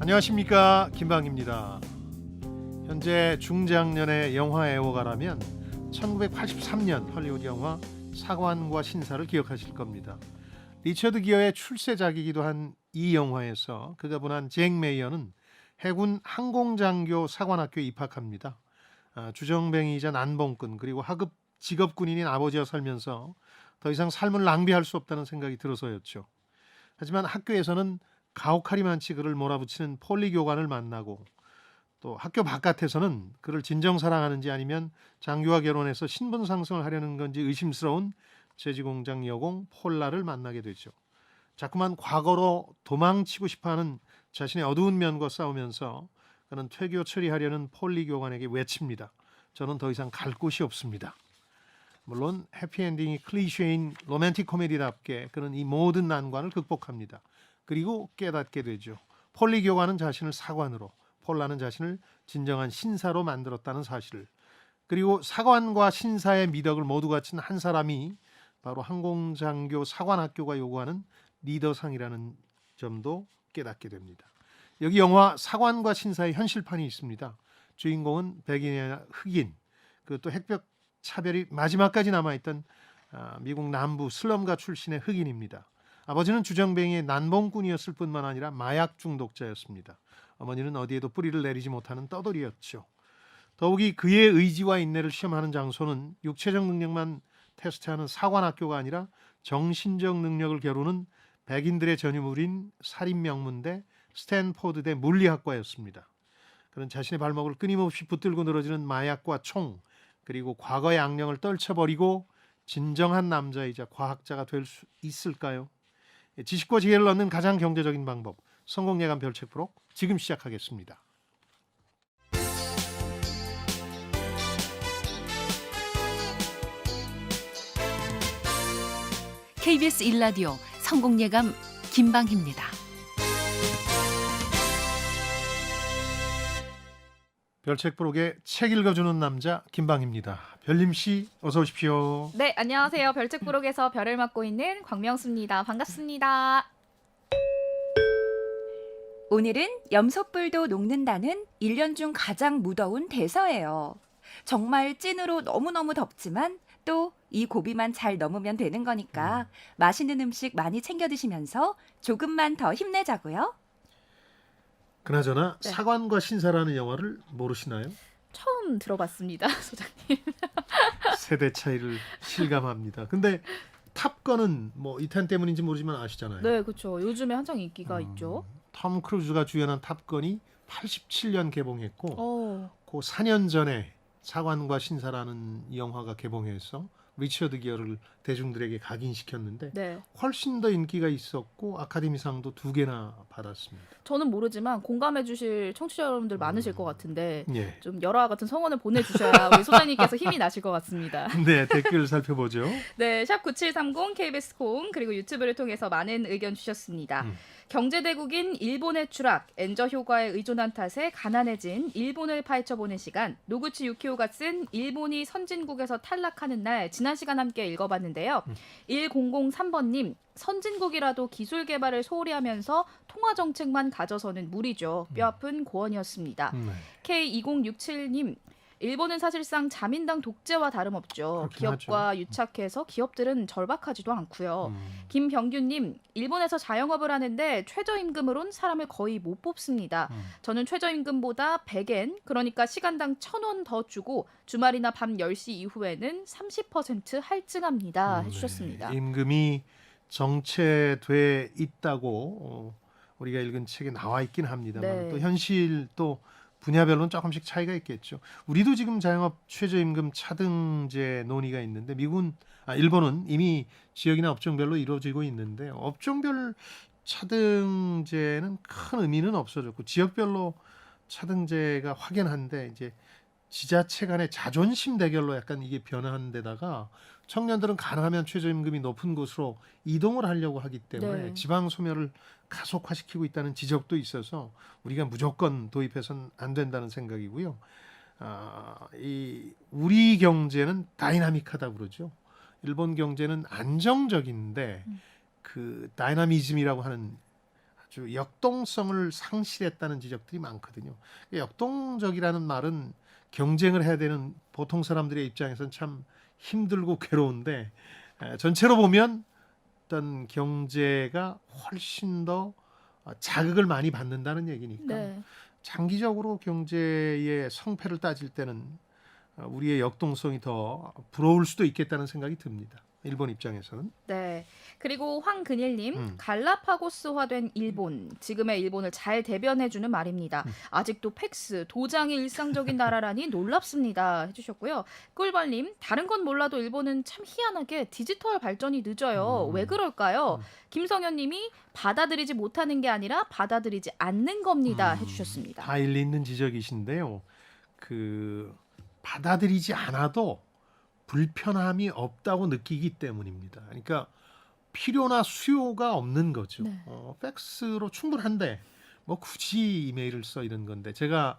안녕하십니까, 김방입니다. 현재 중장년의 영화 애호가라면 1983년 헐리우드 영화 사관과 신사를 기억하실 겁니다. 리처드 기어의 출세작이기도 한 이 영화에서 그가 분한 잭 메이어는 해군 항공장교 사관학교에 입학합니다. 주정뱅이이자 난봉꾼 그리고 하급 직업군인인 아버지와 살면서 더 이상 삶을 낭비할 수 없다는 생각이 들어서였죠. 하지만 학교에서는 가혹하리만치 그를 몰아붙이는 폴리 교관을 만나고, 또 학교 바깥에서는 그를 진정 사랑하는지 아니면 장교와 결혼해서 신분 상승을 하려는 건지 의심스러운 제지공장 여공 폴라를 만나게 되죠. 자꾸만 과거로 도망치고 싶어하는 자신의 어두운 면과 싸우면서 그는 퇴교 처리하려는 폴리 교관에게 외칩니다. 저는 더 이상 갈 곳이 없습니다. 물론 해피엔딩이 클리셰인 로맨틱 코미디답게 그는 이 모든 난관을 극복합니다. 그리고 깨닫게 되죠. 폴리 교관은 자신을 사관으로, 폴라는 자신을 진정한 신사로 만들었다는 사실을. 그리고 사관과 신사의 미덕을 모두 갖춘 한 사람이 바로 항공장교 사관학교가 요구하는 리더상이라는 점도 깨닫게 됩니다. 여기 영화 사관과 신사의 현실판이 있습니다. 주인공은 백인이나 흑인, 그또 핵벽 차별이 마지막까지 남아있던 미국 남부 슬럼가 출신의 흑인입니다. 아버지는 주정뱅이의 난봉꾼이었을 뿐만 아니라 마약 중독자였습니다. 어머니는 어디에도 뿌리를 내리지 못하는 떠돌이였죠. 더욱이 그의 의지와 인내를 시험하는 장소는 육체적 능력만 테스트하는 사관학교가 아니라 정신적 능력을 겨루는 백인들의 전유물인 살인명문대 스탠포드대 물리학과였습니다. 그는 자신의 발목을 끊임없이 붙들고 늘어지는 마약과 총, 그리고 과거의 악령을 떨쳐버리고 진정한 남자이자 과학자가 될 수 있을까요? 지식과 지혜를 얻는 가장 경제적인 방법, 성공예감 별책 프로 지금 시작하겠습니다. KBS 1라디오 성공예감 김방희입니다. 별책 프로의 책 읽어주는 남자 김방입니다. 별림씨 어서 오십시오. 네, 안녕하세요. 별책부록에서 별을 맡고 있는 광명수입니다. 반갑습니다. 오늘은 염소뿔도 녹는다는 1년 중 가장 무더운 대서예요. 정말 찐으로 너무너무 덥지만 또 이 고비만 잘 넘으면 되는 거니까 맛있는 음식 많이 챙겨 드시면서 조금만 더 힘내자고요. 그나저나 네. 사관과 신사라는 영화를 모르시나요? 처음 들어봤습니다, 소장님. 세대 차이를 실감합니다. 근데 탑건은 뭐 2탄 때문인지 모르지만 아시잖아요. 네, 그렇죠. 요즘에 한창 인기가 있죠. 톰 크루즈가 주연한 탑건이 87년 개봉했고 그 4년 전에 사관과 신사라는 영화가 개봉해서 리처드 기어를 대중들에게 각인시켰는데 네, 훨씬 더 인기가 있었고 아카데미상도 2개나 받았습니다. 저는 모르지만 공감해 주실 청취자 여러분들 많으실 것 같은데 예. 좀 열화와 같은 성원을 보내주셔야 우리 소장님께서 힘이 나실 것 같습니다. 네, 댓글 살펴보죠. 네, 샵 9730 KBS 콩 그리고 유튜브를 통해서 많은 의견 주셨습니다. 경제대국인 일본의 추락, 엔저 효과에 의존한 탓에 가난해진 일본을 파헤쳐보는 시간, 노구치 유키오가 쓴 일본이 선진국에서 탈락하는 날, 지난 시간 함께 읽어봤는데요. 1003번님, 선진국이라도 기술 개발을 소홀히 하면서 통화 정책만 가져서는 무리죠. 뼈아픈 고언이었습니다. 네. K2067님, 일본은 사실상 자민당 독재와 다름없죠. 그렇긴 기업과 하죠. 유착해서 기업들은 절박하지도 않고요. 김병규님, 일본에서 자영업을 하는데 최저임금으론 사람을 거의 못 뽑습니다. 저는 최저임금보다 100엔, 그러니까 시간당 1,000원 더 주고 주말이나 밤 10시 이후에는 30% 할증합니다. 해주셨습니다. 네, 임금이 정체돼 있다고 우리가 읽은 책에 나와 있긴 합니다만 네. 또 현실 또 분야별로는 조금씩 차이가 있겠죠. 우리도 지금 자영업 최저임금 차등제 논의가 있는데 일본은 이미 지역이나 업종별로 이루어지고 있는데 업종별 차등제는 큰 의미는 없어졌고 지역별로 차등제가 확연한데 이제 지자체 간의 자존심 대결로 약간 이게 변한 데다가 청년들은 가능하면 최저임금이 높은 곳으로 이동을 하려고 하기 때문에 네. 지방 소멸을 가속화시키고 있다는 지적도 있어서 우리가 무조건 도입해서는 안 된다는 생각이고요. 우리 경제는 다이나믹하다 그러죠. 일본 경제는 안정적인데 그 다이나미즘이라고 하는 아주 역동성을 상실했다는 지적들이 많거든요. 역동적이라는 말은 경쟁을 해야 되는 보통 사람들의 입장에서는 참 힘들고 괴로운데 전체로 보면 어떤 경제가 훨씬 더 자극을 많이 받는다는 얘기니까 네. 장기적으로 경제의 성패를 따질 때는 우리의 역동성이 더 부러울 수도 있겠다는 생각이 듭니다. 일본 입장에서는. 네. 그리고 황근일님, 음. 갈라파고스화된 일본, 지금의 일본을 잘 대변해주는 말입니다. 아직도 팩스, 도장이 일상적인 나라라니 놀랍습니다. 해주셨고요. 꿀벌님, 다른 건 몰라도 일본은 참 희한하게 디지털 발전이 늦어요. 왜 그럴까요? 김성현님이 받아들이지 못하는 게 아니라 받아들이지 않는 겁니다. 해주셨습니다. 다 일리 있는 지적이신데요. 받아들이지 않아도 불편함이 없다고 느끼기 때문입니다. 그러니까 필요나 수요가 없는 거죠. 네. 팩스로 충분한데 뭐 굳이 이메일을 써 이런 건데 제가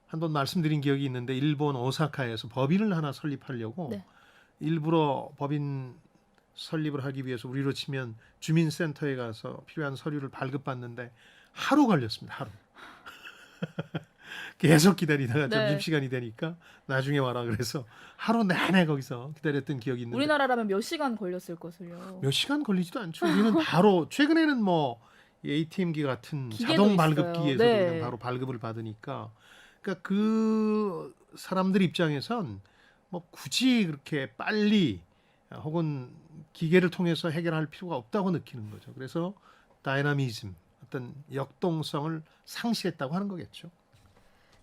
한번 말씀드린 기억이 있는데 일본 오사카에서 법인을 하나 설립하려고 네. 일부러 법인 설립을 하기 위해서 우리로 치면 주민센터에 가서 필요한 서류를 발급받는데 하루 걸렸습니다. 하루. 계속 기다리다가 네. 점심시간이 되니까 나중에 와라 그래서 하루 내내 거기서 기다렸던 기억이 있는데 우리나라라면 몇 시간 걸렸을 것을요. 몇 시간 걸리지도 않죠. 우리는 바로 최근에는 뭐 ATM기 같은 기계도 자동 있어요. 발급기에서 네. 그냥 바로 발급을 받으니까 그러니까 그 사람들 입장에선 뭐 굳이 그렇게 빨리 혹은 기계를 통해서 해결할 필요가 없다고 느끼는 거죠. 그래서 다이나미즘, 어떤 역동성을 상실했다고 하는 거겠죠.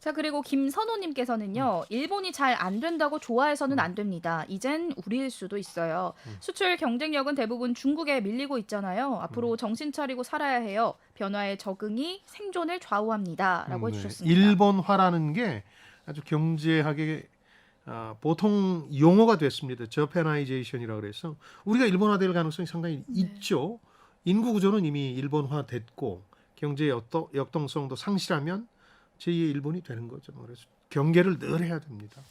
자, 그리고 김선호님께서는요, 일본이 잘 안 된다고 좋아해서는 안 됩니다. 이젠 우리일 수도 있어요. 수출 경쟁력은 대부분 중국에 밀리고 있잖아요. 앞으로 정신 차리고 살아야 해요. 변화에 적응이 생존을 좌우합니다. 라고 해주셨습니다. 일본화라는 게 아주 경제학의 보통 용어가 됐습니다. 저페나이제이션이라고 그래서 우리가 일본화될 가능성이 상당히 있죠. 인구 구조는 이미 일본화됐고 경제 역동성도 상실하면 제2의 일본이 되는 거죠. 그래서 경계를 늘 해야 됩니다.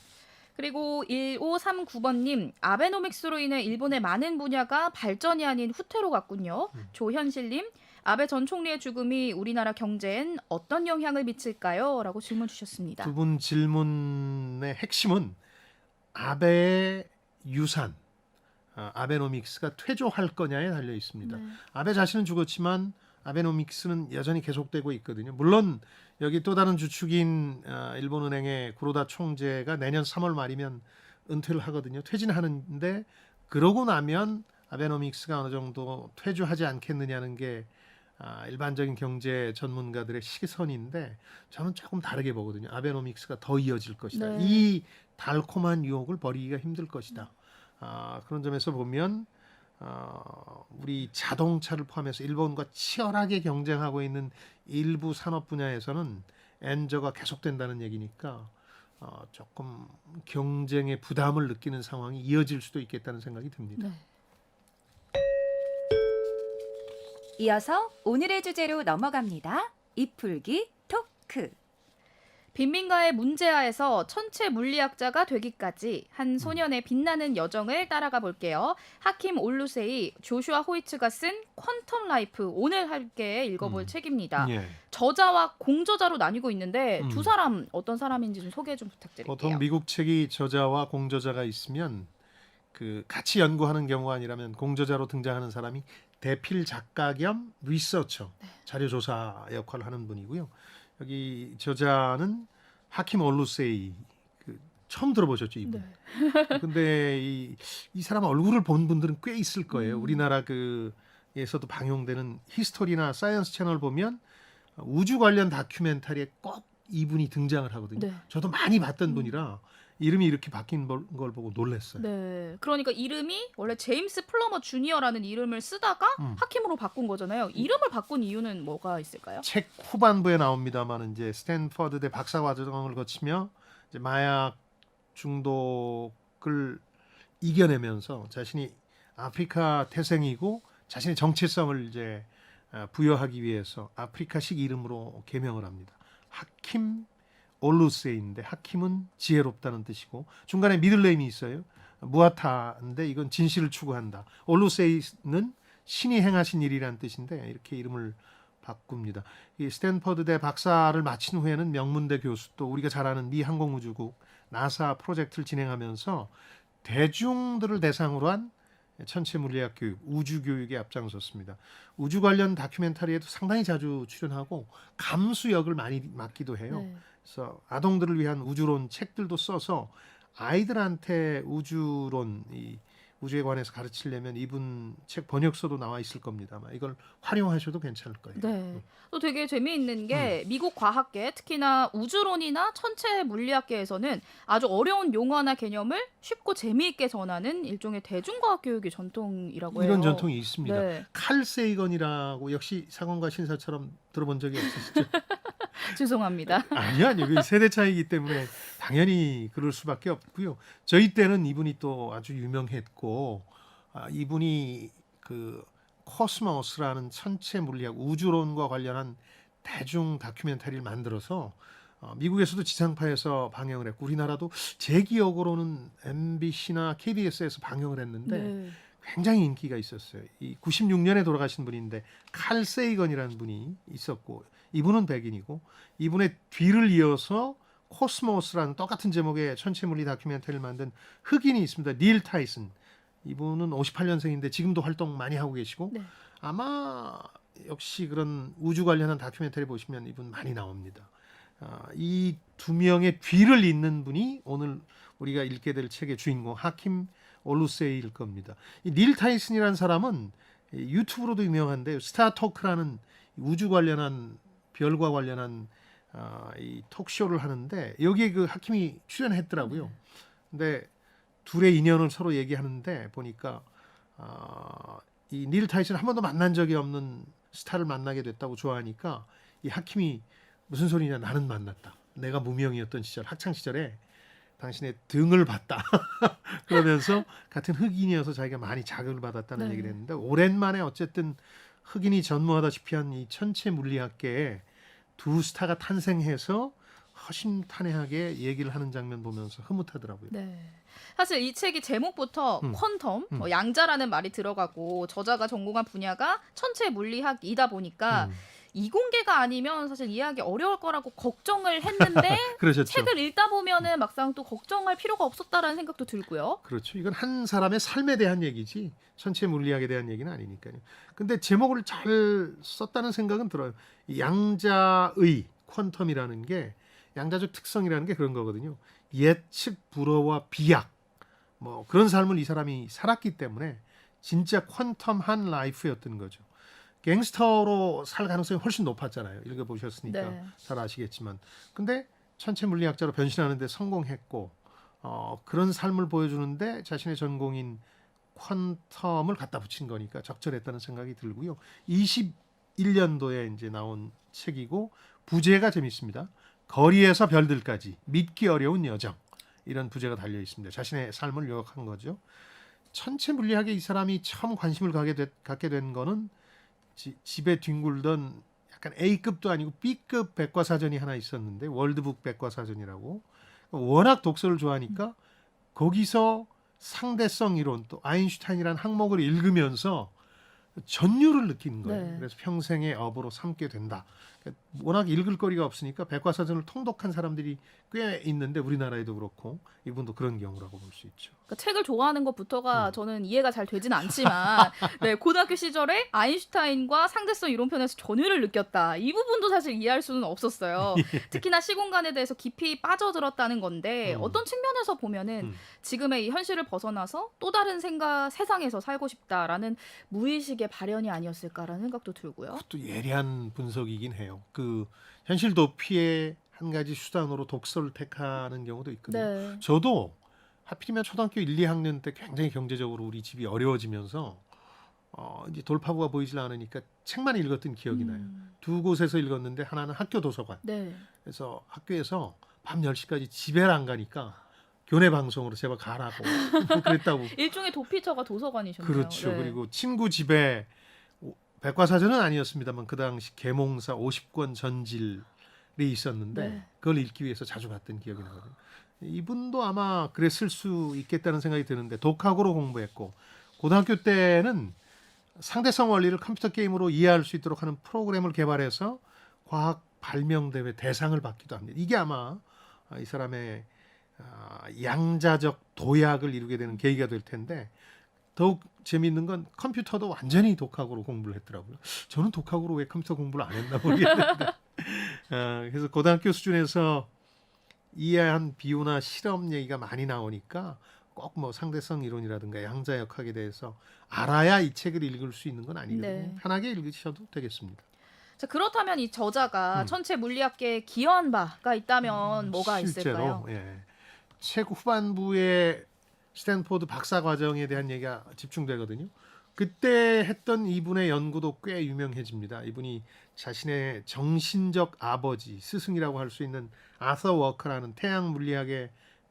그리고 1539번님, 아베노믹스로 인해 일본의 많은 분야가 발전이 아닌 후퇴로 갔군요. 조현실님, 아베 전 총리의 죽음이 우리나라 경제엔 어떤 영향을 미칠까요? 라고 질문 주셨습니다. 두 분 질문의 핵심은 아베의 유산, 아베노믹스가 퇴조할 거냐에 달려 있습니다. 네. 아베 자신은 죽었지만 아베노믹스는 여전히 계속되고 있거든요. 물론 여기 또 다른 주축인 일본은행의 구로다 총재가 내년 3월 말이면 은퇴를 하거든요. 퇴진하는데 그러고 나면 아베노믹스가 어느 정도 퇴조하지 않겠느냐는 게 일반적인 경제 전문가들의 시선인데 저는 조금 다르게 보거든요. 아베노믹스가 더 이어질 것이다. 네. 이 달콤한 유혹을 버리기가 힘들 것이다. 그런 점에서 보면 우리 자동차를 포함해서 일본과 치열하게 경쟁하고 있는 일부 산업 분야에서는 엔저가 계속된다는 얘기니까 조금 경쟁의 부담을 느끼는 상황이 이어질 수도 있겠다는 생각이 듭니다. 네. 이어서 오늘의 주제로 넘어갑니다. 이풀기 토크. 빈민가의 문제아에서 천체 물리학자가 되기까지 한 소년의 빛나는 여정을 따라가 볼게요. 하킴 올루세이, 조슈아 호이츠가 쓴 퀀텀 라이프, 오늘 함께 읽어볼 책입니다. 예. 저자와 공저자로 나뉘고 있는데 두 음. 사람 어떤 사람인지 좀 소개 좀 부탁드릴게요. 보통 미국 책이 저자와 공저자가 있으면 같이 연구하는 경우가 아니라면 공저자로 등장하는 사람이 대필 작가 겸 리서처, 자료조사 역할을 하는 분이고요. 여기 저자는 하킴 올루세이, 처음 들어보셨죠, 이분? 네. 근데 이 사람 얼굴을 본 분들은 꽤 있을 거예요. 우리나라 에서도 방영되는 히스토리나 사이언스 채널 보면 우주 관련 다큐멘터리에 꼭 이분이 등장을 하거든요. 네. 저도 많이 봤던 분이라 이름이 이렇게 바뀐 걸 보고 놀랐어요. 네, 그러니까 이름이 원래 제임스 플러머 주니어라는 이름을 쓰다가 하킴으로 바꾼 거잖아요. 이름을 바꾼 이유는 뭐가 있을까요? 책 후반부에 나옵니다만 이제 스탠퍼드대 박사 과정을 거치며 이제 마약 중독을 이겨내면서 자신이 아프리카 태생이고 자신의 정체성을 이제 부여하기 위해서 아프리카식 이름으로 개명을 합니다. 하킴 올루세인데 하킴은 지혜롭다는 뜻이고 중간에 미들네임이 있어요. 무아타인데 이건 진실을 추구한다. 올루세이는 신이 행하신 일이라는 뜻인데 이렇게 이름을 바꿉니다. 이 스탠퍼드대 박사를 마친 후에는 명문대 교수 또 우리가 잘 아는 미 항공우주국 나사 프로젝트를 진행하면서 대중들을 대상으로 한 천체 물리학 교육, 우주 교육에 앞장섰습니다. 우주 관련 다큐멘터리에도 상당히 자주 출연하고 감수 역을 많이 맡기도 해요. 네. 그래서 아동들을 위한 우주론 책들도 써서 아이들한테 우주론, 이 우주에 관해서 가르치려면 이분 책 번역서도 나와 있을 겁니다. 아마 이걸 활용하셔도 괜찮을 거예요. 네. 또 되게 재미있는 게 미국 과학계, 특히나 우주론이나 천체 물리학계에서는 아주 어려운 용어나 개념을 쉽고 재미있게 전하는 일종의 대중과학 교육의 전통이라고 해요. 이런 전통이 있습니다. 네. 칼 세이건이라고 역시 사관과 신사처럼 들어본 적이 없으시죠? 죄송합니다. 아니요. 그 세대 차이기 때문에 당연히 그럴 수밖에 없고요. 저희 때는 이분이 또 아주 유명했고, 이분이 그 코스모스라는 천체 물리학 우주론과 관련한 대중 다큐멘터리를 만들어서 미국에서도 지상파에서 방영을 했고, 우리나라도 제 기억으로는 MBC나 KBS에서 방영을 했는데 네. 굉장히 인기가 있었어요. 이 96년에 돌아가신 분인데 칼 세이건이라는 분이 있었고, 이분은 백인이고, 이분의 뒤를 이어서 코스모스라는 똑같은 제목의 천체 물리 다큐멘터리를 만든 흑인이 있습니다. 닐 타이슨. 이분은 58년생인데 지금도 활동 많이 하고 계시고, 네. 아마 역시 그런 우주 관련한 다큐멘터리 보시면 이분 많이 나옵니다. 이 두 명의 뒤를 잇는 분이 오늘 우리가 읽게 될 책의 주인공 하킴 올루세이일 겁니다. 이 닐 타이슨이라는 사람은 유튜브로도 유명한데 스타토크라는 우주 관련한 별과 관련한 이 톡쇼를 하는데 여기에 그 하킴이 출연했더라고요. 근데 둘의 인연을 서로 얘기하는데 보니까 이 닐 타이슨 한 번도 만난 적이 없는 스타를 만나게 됐다고 좋아하니까 이 하킴이 무슨 소리냐, 나는 만났다. 내가 무명이었던 시절, 학창 시절에 당신의 등을 봤다. 그러면서 같은 흑인이어서 자기가 많이 자극을 받았다는 네. 얘기를 했는데, 오랜만에 어쨌든 흑인이 전무하다시피 한 이 천체 물리학계에 두 스타가 탄생해서 허심탄회하게 얘기를 하는 장면 보면서 흐뭇하더라고요. 네. 사실 이 책이 제목부터 퀀텀, 양자라는 말이 들어가고 저자가 전공한 분야가 천체 물리학이다 보니까 이공계가 아니면 사실 이해하기 어려울 거라고 걱정을 했는데 그러셨죠. 책을 읽다 보면은 막상 또 걱정할 필요가 없었다라는 생각도 들고요. 그렇죠. 이건 한 사람의 삶에 대한 얘기지 천체 물리학에 대한 얘기는 아니니까요. 근데 제목을 잘 썼다는 생각은 들어요. 이 양자의 퀀텀이라는 게, 양자적 특성이라는 게 그런 거거든요. 예측 불허와 비약, 뭐 그런 삶을 이 사람이 살았기 때문에 진짜 퀀텀한 라이프였던 거죠. 갱스터로 살 가능성이 훨씬 높았잖아요. 읽어보셨으니까 네. 잘 아시겠지만. 근데 천체 물리학자로 변신하는데 성공했고, 그런 삶을 보여주는데 자신의 전공인 퀀텀을 갖다 붙인 거니까 적절했다는 생각이 들고요. 21년도에 이제 나온 책이고, 부제가 재밌습니다. 거리에서 별들까지 믿기 어려운 여정, 이런 부제가 달려 있습니다. 자신의 삶을 요약한 거죠. 천체 물리학에 이 사람이 처음 관심을 갖게 된 거는 집에 뒹굴던 약간 A급도 아니고 B급 백과사전이 하나 있었는데, 월드북 백과사전이라고. 워낙 독서를 좋아하니까 거기서 상대성 이론, 또 아인슈타인이라는 항목을 읽으면서 전율을 느끼는 거예요. 네. 그래서 평생의 업으로 삼게 된다. 워낙 읽을 거리가 없으니까 백과사전을 통독한 사람들이 꽤 있는데, 우리나라에도 그렇고 이분도 그런 경우라고 볼 수 있죠. 그러니까 책을 좋아하는 것부터가 저는 이해가 잘 되진 않지만 네, 고등학교 시절에 아인슈타인과 상대성 이론편에서 전율을 느꼈다. 이 부분도 사실 이해할 수는 없었어요. 특히나 시공간에 대해서 깊이 빠져들었다는 건데 어떤 측면에서 보면은 지금의 이 현실을 벗어나서 또 다른 세상에서 살고 싶다라는 무의식의 발현이 아니었을까라는 생각도 들고요. 그것도 예리한 분석이긴 해요. 그 현실 도피의 한 가지 수단으로 독서를 택하는 경우도 있거든요. 네. 저도 하필이면 초등학교 1, 2학년 때 굉장히 경제적으로 우리 집이 어려워지면서 이제 돌파구가 보이질 않으니까 책만 읽었던 기억이 나요. 두 곳에서 읽었는데, 하나는 학교 도서관. 네. 그래서 학교에서 밤 10시까지 집에를 안 가니까 교내 방송으로 제발 가라고 그랬다고. 일종의 도피처가 도서관이셨네요. 그렇죠. 네. 그리고 친구 집에 백과사전은 아니었습니다만 그 당시 계몽사 50권 전질이 있었는데 네. 그걸 읽기 위해서 자주 갔던 기억이 나거든요. 이분도 아마 그랬을 수 있겠다는 생각이 드는데, 독학으로 공부했고, 고등학교 때는 상대성 원리를 컴퓨터 게임으로 이해할 수 있도록 하는 프로그램을 개발해서 과학 발명대회 대상을 받기도 합니다. 이게 아마 이 사람의 양자적 도약을 이루게 되는 계기가 될 텐데 더욱 재미있는 건 컴퓨터도 완전히 독학으로 공부를 했더라고요. 저는 독학으로 왜 컴퓨터 공부를 안 했나 모르겠는데 그래서 고등학교 수준에서 이해한 비유나 실험 얘기가 많이 나오니까 꼭 뭐 상대성 이론이라든가 양자역학에 대해서 알아야 이 책을 읽을 수 있는 건 아니거든요. 네. 편하게 읽으셔도 되겠습니다. 자, 그렇다면 이 저자가 천체 물리학계에 기여한 바가 있다면 뭐가 있을까요? 실제로 책 후반부에 스탠포드 박사 과정에 대한 얘기가 집중되거든요. 그때 했던 이분의 연구도 꽤 유명해집니다. 이분이 자신의 정신적 아버지, 스승이라고 할 수 있는 아서 워커라는 태양 물리학의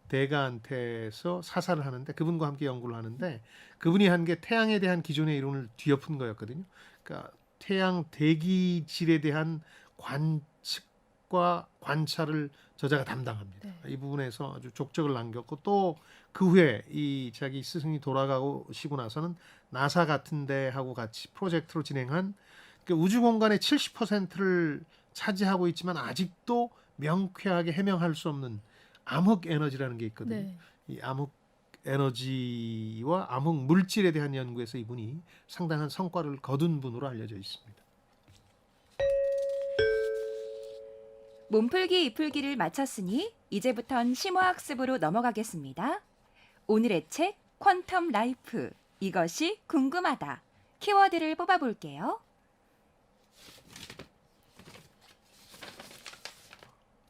대가한테서 사사를 하는데 그분과 함께 연구를 하는데 그분이 한 게 태양에 대한 기존의 이론을 뒤엎은 거였거든요. 그러니까 태양 대기질에 대한 관측과 관찰을 저자가 담당합니다. 네. 이 부분에서 아주 족적을 남겼고 또 그 후에 이 자기 스승이 돌아가시고 나서는 나사 같은 데하고 같이 프로젝트로 진행한 그 우주 공간의 70%를 차지하고 있지만 아직도 명쾌하게 해명할 수 없는 암흑 에너지라는 게 있거든요. 네. 이 암흑 에너지와 암흑 물질에 대한 연구에서 이분이 상당한 성과를 거둔 분으로 알려져 있습니다. 몸풀기 이풀기를 마쳤으니 이제부턴 심화학습으로 넘어가겠습니다. 오늘의 책 퀀텀 라이프 이것이 궁금하다. 키워드를 뽑아볼게요.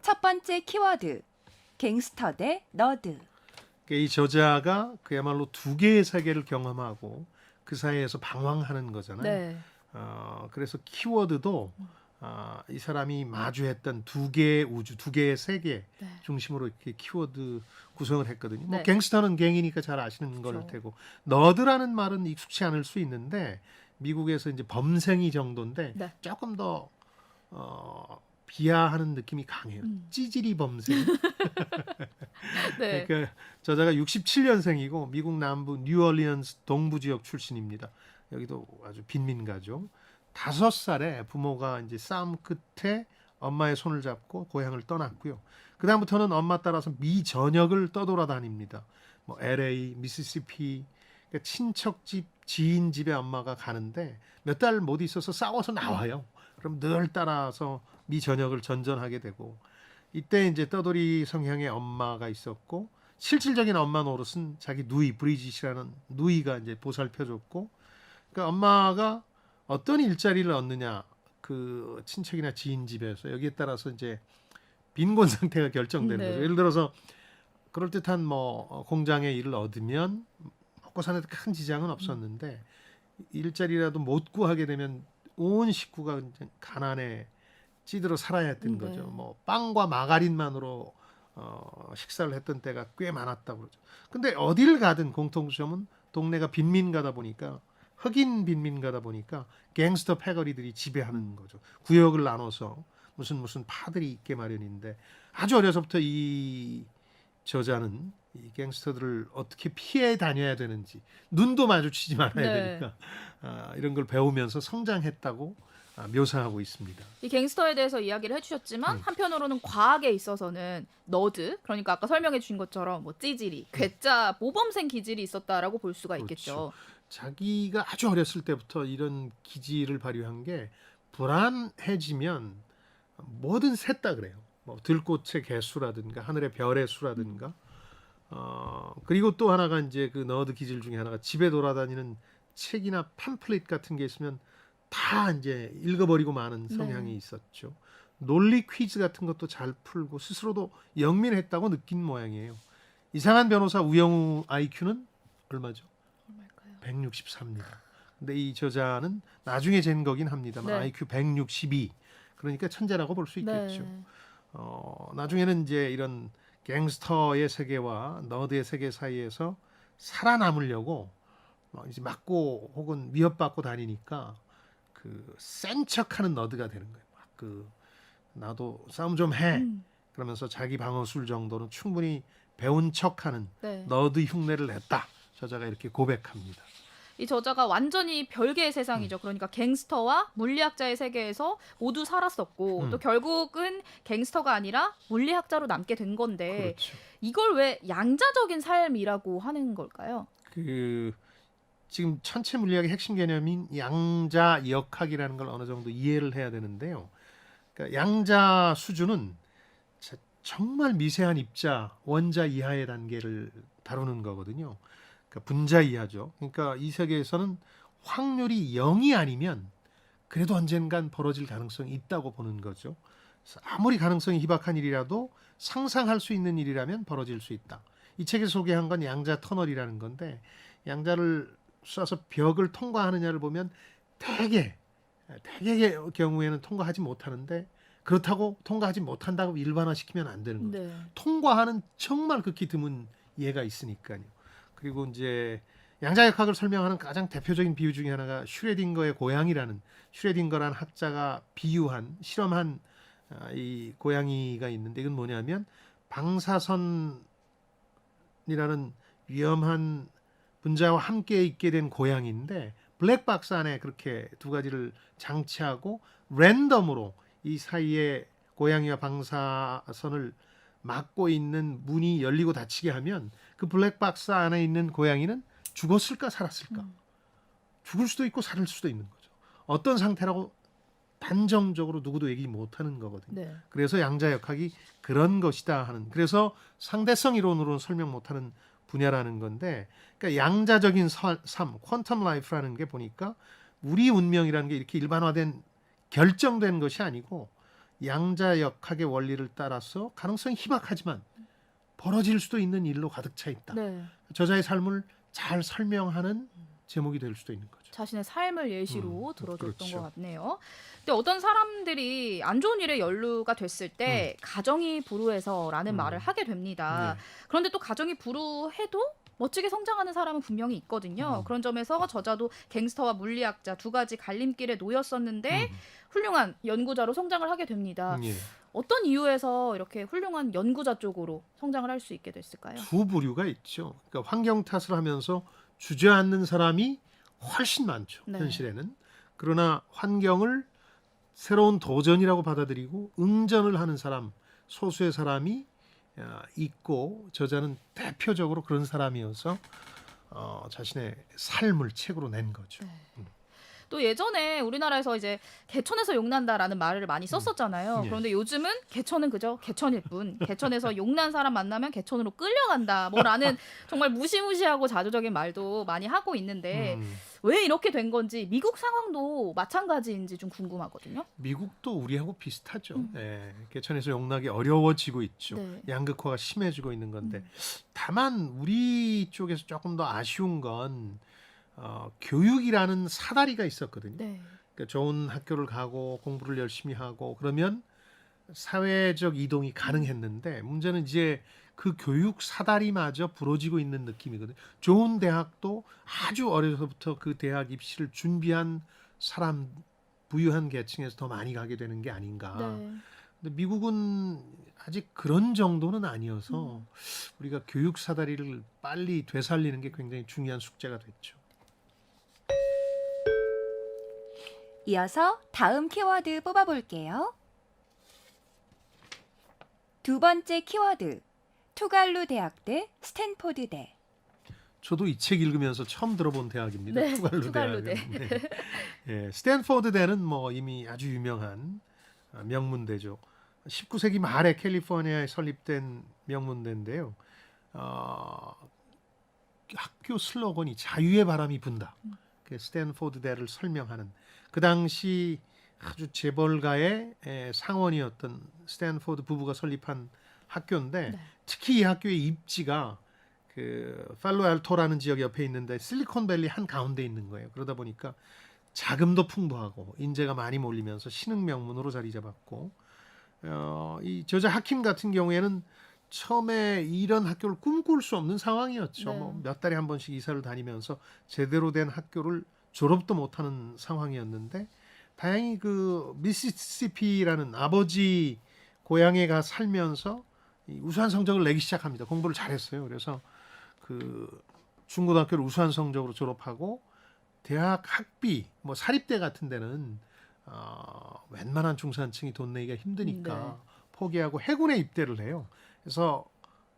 첫 번째 키워드 갱스터 대 너드. 이 저자가 그야말로 두 개의 세계를 경험하고 그 사이에서 방황하는 거잖아요. 네. 그래서 키워드도 이 사람이 마주했던 두 개의 우주, 두 개의 세계 네. 중심으로 이렇게 키워드 구성을 했거든요. 뭐 네. 갱스터는 갱이니까 잘 아시는 걸 그렇죠. 테고 너드라는 말은 익숙치 않을 수 있는데 미국에서 이제 범생이 정도인데 네. 조금 더 비하하는 느낌이 강해요. 찌질이 범생. 네. 그러니까 저자가 67년생이고 미국 남부 뉴올리언스 동부 지역 출신입니다. 여기도 아주 빈민가죠. 5살에 부모가 이제 싸움 끝에 엄마의 손을 잡고 고향을 떠났고요. 그 다음부터는 엄마 따라서 미 전역을 떠돌아다닙니다. 뭐 LA, 미시시피, 그러니까 친척 집, 지인 집에 엄마가 가는데 몇 달 못 있어서 싸워서 나와요. 그럼 늘 따라서 미 전역을 전전하게 되고 이때 이제 떠돌이 성향의 엄마가 있었고 실질적인 엄마 노릇은 자기 누이 브리짓이라는 누이가 이제 보살펴줬고 그러니까 엄마가 어떤 일자리를 얻느냐 그 친척이나 지인 집에서 여기에 따라서 이제 빈곤 상태가 결정되는 네. 거죠. 예를 들어서 그럴듯한 뭐 공장의 일을 얻으면 먹고 사는 데 큰 지장은 없었는데 일자리라도 못 구하게 되면 온 식구가 이제 가난에 찌들어 살아야 했던 거죠. 뭐 빵과 마가린만으로 식사를 했던 때가 꽤 많았다고 그러죠. 근데 어딜 가든 공통점은 동네가 빈민가다 보니까 흑인 빈민가다 보니까 갱스터 패거리들이 지배하는 거죠. 구역을 나눠서 무슨 파들이 있게 마련인데 아주 어려서부터 이 저자는 이 갱스터들을 어떻게 피해 다녀야 되는지 눈도 마주치지 말아야 네. 되니까 이런 걸 배우면서 성장했다고 묘사하고 있습니다. 이 갱스터에 대해서 이야기를 해주셨지만 한편으로는 과학에 있어서는 너드, 그러니까 아까 설명해 주신 것처럼 뭐 찌질이, 괴짜, 모범생 기질이 있었다라고 볼 수가 있겠죠. 자기가 아주 어렸을 때부터 이런 기질을 발휘한 게 불안해지면 뭐든 셌다 그래요. 뭐 들꽃의 개수라든가 하늘의 별의 수라든가 그리고 또 하나가 이제 그 너드 기질 중에 하나가 집에 돌아다니는 책이나 팸플릿 같은 게 있으면 다 이제 읽어버리고 마는 성향이 있었죠. 논리 퀴즈 같은 것도 잘 풀고 스스로도 영민했다고 느낀 모양이에요. 이상한 변호사 우영우 IQ는 얼마죠? 얼마일까요? 163입니다. 근데 이 저자는 나중에 잰 거긴 합니다만 네. IQ 162. 그러니까 천재라고 볼 수 있겠죠. 네. 나중에는 이제 이런 갱스터의 세계와 너드의 세계 사이에서 살아남으려고 이제 맞고 혹은 위협받고 다니니까 그 센 척하는 너드가 되는 거예요. 막 그 나도 싸움 좀 해. 그러면서 자기 방어술 정도는 충분히 배운 척하는 네. 너드 흉내를 냈다. 저자가 이렇게 고백합니다. 이 저자가 완전히 별개의 세상이죠. 그러니까 갱스터와 물리학자의 세계에서 모두 살았었고 또 결국은 갱스터가 아니라 물리학자로 남게 된 건데 그렇죠. 이걸 왜 양자적인 삶이라고 하는 걸까요? 그 지금 천체 물리학의 핵심 개념인 양자역학이라는 걸 어느 정도 이해를 해야 되는데요. 그러니까 양자 수준은 정말 미세한 입자, 원자 이하의 단계를 다루는 거거든요. 그러니까 분자 이하죠. 그러니까 이 세계에서는 확률이 0이 아니면 그래도 언젠간 벌어질 가능성이 있다고 보는 거죠. 그래서 아무리 가능성이 희박한 일이라도 상상할 수 있는 일이라면 벌어질 수 있다. 이 책에 소개한 건 양자 터널이라는 건데 양자를 쏴서 벽을 통과하느냐를 보면 대개의 경우에는 통과하지 못하는데 그렇다고 통과하지 못한다고 일반화시키면 안 되는 거죠. 네. 통과하는 정말 극히 드문 예가 있으니까요. 그리고 이제 양자역학을 설명하는 가장 대표적인 비유 중에 하나가 슈레딩거의 고양이라는 슈레딩거라는 학자가 비유한 실험한 이 고양이가 있는데 이건 뭐냐면 방사선이라는 위험한 분자와 함께 있게 된 고양이인데 블랙박스 안에 그렇게 두 가지를 장치하고 랜덤으로 이 사이에 고양이와 방사선을 막고 있는 문이 열리고 닫히게 하면 그 블랙박스 안에 있는 고양이는 죽었을까 살았을까? 죽을 수도 있고 살 수도 있는 거죠. 어떤 상태라고 단정적으로 누구도 얘기 못하는 거거든요. 네. 그래서 양자역학이 그런 것이다 하는 그래서 상대성 이론으로는 설명 못하는 분야라는 건데 그러니까 양자적인 삶, 퀀텀 라이프라는 게 보니까 우리 운명이라는 게 이렇게 일반화된 결정된 것이 아니고 양자역학의 원리를 따라서 가능성이 희박하지만 벌어질 수도 있는 일로 가득 차 있다. 네. 저자의 삶을 잘 설명하는 제목이 될 수도 있는 거죠. 자신의 삶을 예시로 들어줬던 그렇죠. 것 같네요. 근데 어떤 사람들이 안 좋은 일에 연루가 됐을 때 가정이 불우해서라는 말을 하게 됩니다. 네. 그런데 또 가정이 불우해도 멋지게 성장하는 사람은 분명히 있거든요. 그런 점에서 저자도 갱스터와 물리학자 두 가지 갈림길에 놓였었는데 훌륭한 연구자로 성장을 하게 됩니다. 예. 어떤 이유에서 이렇게 훌륭한 연구자 쪽으로 성장을 할 수 있게 됐을까요? 두 부류가 있죠. 그러니까 환경 탓을 하면서 주저앉는 사람이 훨씬 많죠. 네. 현실에는. 그러나 환경을 새로운 도전이라고 받아들이고 응전을 하는 사람, 소수의 사람이 있고 저자는 대표적으로 그런 사람이어서 자신의 삶을 책으로 낸 거죠. 네. 또 예전에 우리나라에서 이제 개천에서 용난다라는 말을 많이 썼었잖아요. 예. 그런데 요즘은 개천은 그저 개천일 뿐. 개천에서 용난 사람 만나면 개천으로 끌려간다. 뭐라는 정말 무시무시하고 자조적인 말도 많이 하고 있는데 왜 이렇게 된 건지 미국 상황도 마찬가지인지 좀 궁금하거든요. 미국도 우리하고 비슷하죠. 예, 개천에서 용나기 어려워지고 있죠. 네. 양극화가 심해지고 있는 건데 다만 우리 쪽에서 조금 더 아쉬운 건 교육이라는 사다리가 있었거든요. 네. 그러니까 좋은 학교를 가고 공부를 열심히 하고 그러면 사회적 이동이 가능했는데 문제는 이제 그 교육 사다리마저 부러지고 있는 느낌이거든요. 좋은 대학도 아주 어려서부터 그 대학 입시를 준비한 사람 부유한 계층에서 더 많이 가게 되는 게 아닌가. 네. 근데 미국은 아직 그런 정도는 아니어서 우리가 교육 사다리를 빨리 되살리는 게 굉장히 중요한 숙제가 됐죠. 이어서 다음 키워드 뽑아볼게요. 두 번째 키워드, 투갈루 대학대, 스탠포드대. 저도 이 책 읽으면서 처음 들어본 대학입니다. 네, 투갈루 투갈루대. 대학은. 네. 예, 스탠포드대는 뭐 이미 아주 유명한 명문대죠. 19세기 말에 캘리포니아에 설립된 명문대인데요. 학교 슬로건이 자유의 바람이 분다. 그 스탠포드대를 설명하는 그 당시 아주 재벌가의 상원이었던 스탠포드 부부가 설립한 학교인데 네. 특히 이 학교의 입지가 그 팔로알토라는 지역 옆에 있는데 실리콘밸리 한 가운데 있는 거예요. 그러다 보니까 자금도 풍부하고 인재가 많이 몰리면서 신흥 명문으로 자리 잡았고 이 저자 하킴 같은 경우에는 처음에 이런 학교를 꿈꿀 수 없는 상황이었죠. 네. 뭐 몇 달에 한 번씩 이사를 다니면서 제대로 된 학교를 졸업도 못하는 상황이었는데 다행히 그 미시시피라는 아버지 고향에 가 살면서 이 우수한 성적을 내기 시작합니다. 공부를 잘했어요. 그래서 그 중고등학교를 우수한 성적으로 졸업하고 대학 학비, 뭐 사립대 같은 데는 웬만한 중산층이 돈 내기가 힘드니까 네. 포기하고 해군에 입대를 해요. 그래서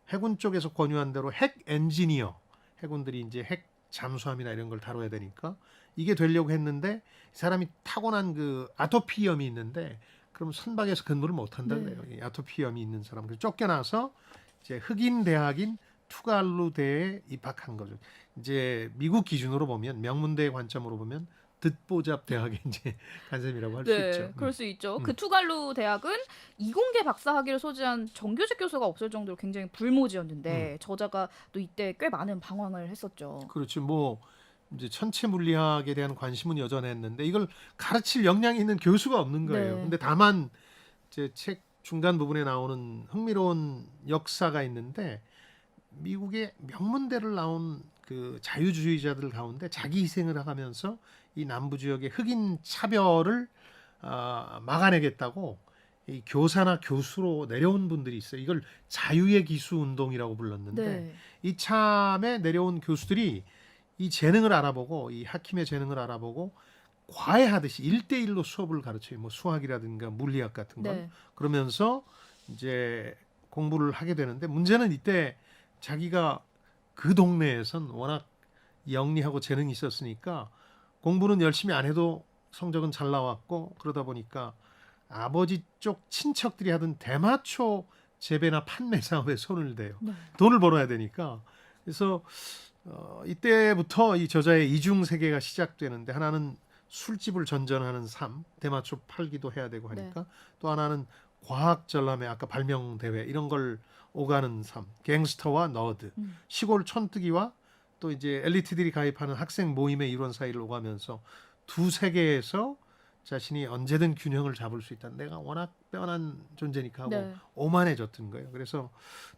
해군 쪽에서 권유한 대로 핵 엔지니어, 해군들이 이제 핵 잠수함이나 이런 걸 다뤄야 되니까 이게 되려고 했는데 이 사람이 타고난 그 아토피염이 있는데 그럼 선박에서 근무를 못 한다 네. 그래요. 이 아토피염이 있는 사람. 그래서 쫓겨나서 이제 흑인 대학인 투갈루대에 입학한 거죠. 이제 미국 기준으로 보면 명문대의 관점으로 보면 듣보잡 대학의 이제 간셈이라고 할 수 네, 있죠. 그럴 수 있죠. 음. 그 투갈루 대학은 이공계 박사 학위를 소지한 정규직 교수가 없을 정도로 굉장히 불모지였는데 저자가 또 이때 꽤 많은 방황을 했었죠. 그렇죠. 뭐 이제 천체 물리학에 대한 관심은 여전했는데 이걸 가르칠 역량이 있는 교수가 없는 거예요. 네. 근데 다만 제 책 중간 부분에 나오는 흥미로운 역사가 있는데 미국의 명문대를 나온 그 자유주의자들 가운데 자기 희생을 하면서 이 남부 지역의 흑인 차별을 막아내겠다고 이 교사나 교수로 내려온 분들이 있어요. 이걸 자유의 기수 운동이라고 불렀는데 네. 이참에 내려온 교수들이 이 재능을 알아보고 이 하킴의 재능을 알아보고 과외하듯이 1대1로 수업을 가르쳐요. 뭐 수학이라든가 물리학 같은 건. 네. 그러면서 이제 공부를 하게 되는데 문제는 이때 자기가 그 동네에선 워낙 영리하고 재능이 있었으니까 공부는 열심히 안 해도 성적은 잘 나왔고 그러다 보니까 아버지 쪽 친척들이 하던 대마초 재배나 판매 사업에 손을 대요. 네. 돈을 벌어야 되니까. 그래서 이때부터 이 저자의 이중 세계가 시작되는데 하나는 술집을 전전하는 삶, 대마초 팔기도 해야 되고 하니까 또 하나는 과학 전람회 아까 발명 대회 이런 걸 오가는 삶, 갱스터와 너드, 시골 촌뜨기와 또 이제 엘리트들이 가입하는 학생 모임의 일원 사이를 오가면서 두 세계에서 자신이 언제든 균형을 잡을 수 있다. 내가 워낙 빼어난 존재니까 하고 네. 오만해졌던 거예요. 그래서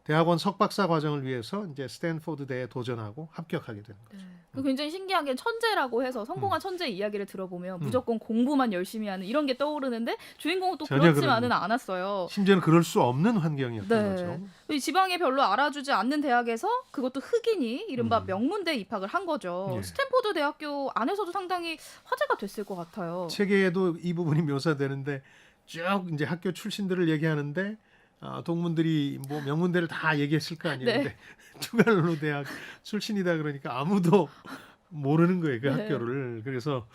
대학원 석박사 과정을 위해서 이제 스탠포드 대에 도전하고 합격하게 되는 거죠. 그 굉장히 신기한 게 천재라고 해서 성공한 천재 이야기를 들어보면 음. 무조건 공부만 열심히 하는 이런 게 떠오르는데 주인공은 또 전혀 그렇지만은 그런- 않았어요. 심지어는 그럴 수 없는 환경이었던 네. 거죠. 이 지방에 별로 알아주지 않는 대학에서 그것도 흑인이 이른바 명문대에 입학을 한 거죠. 예. 스탠포드 대학교 안에서도 상당히 화제가 됐을 것 같아요. 책에도 이 부분이 묘사되는데 쭉 이제 학교 출신들을 얘기하는데 동문들이 뭐 명문대를 다 얘기했을 거 아니에요. 네. 근데 투갈루 대학 출신이다 그러니까 아무도 모르는 거예요 그 네. 학교를. 그래서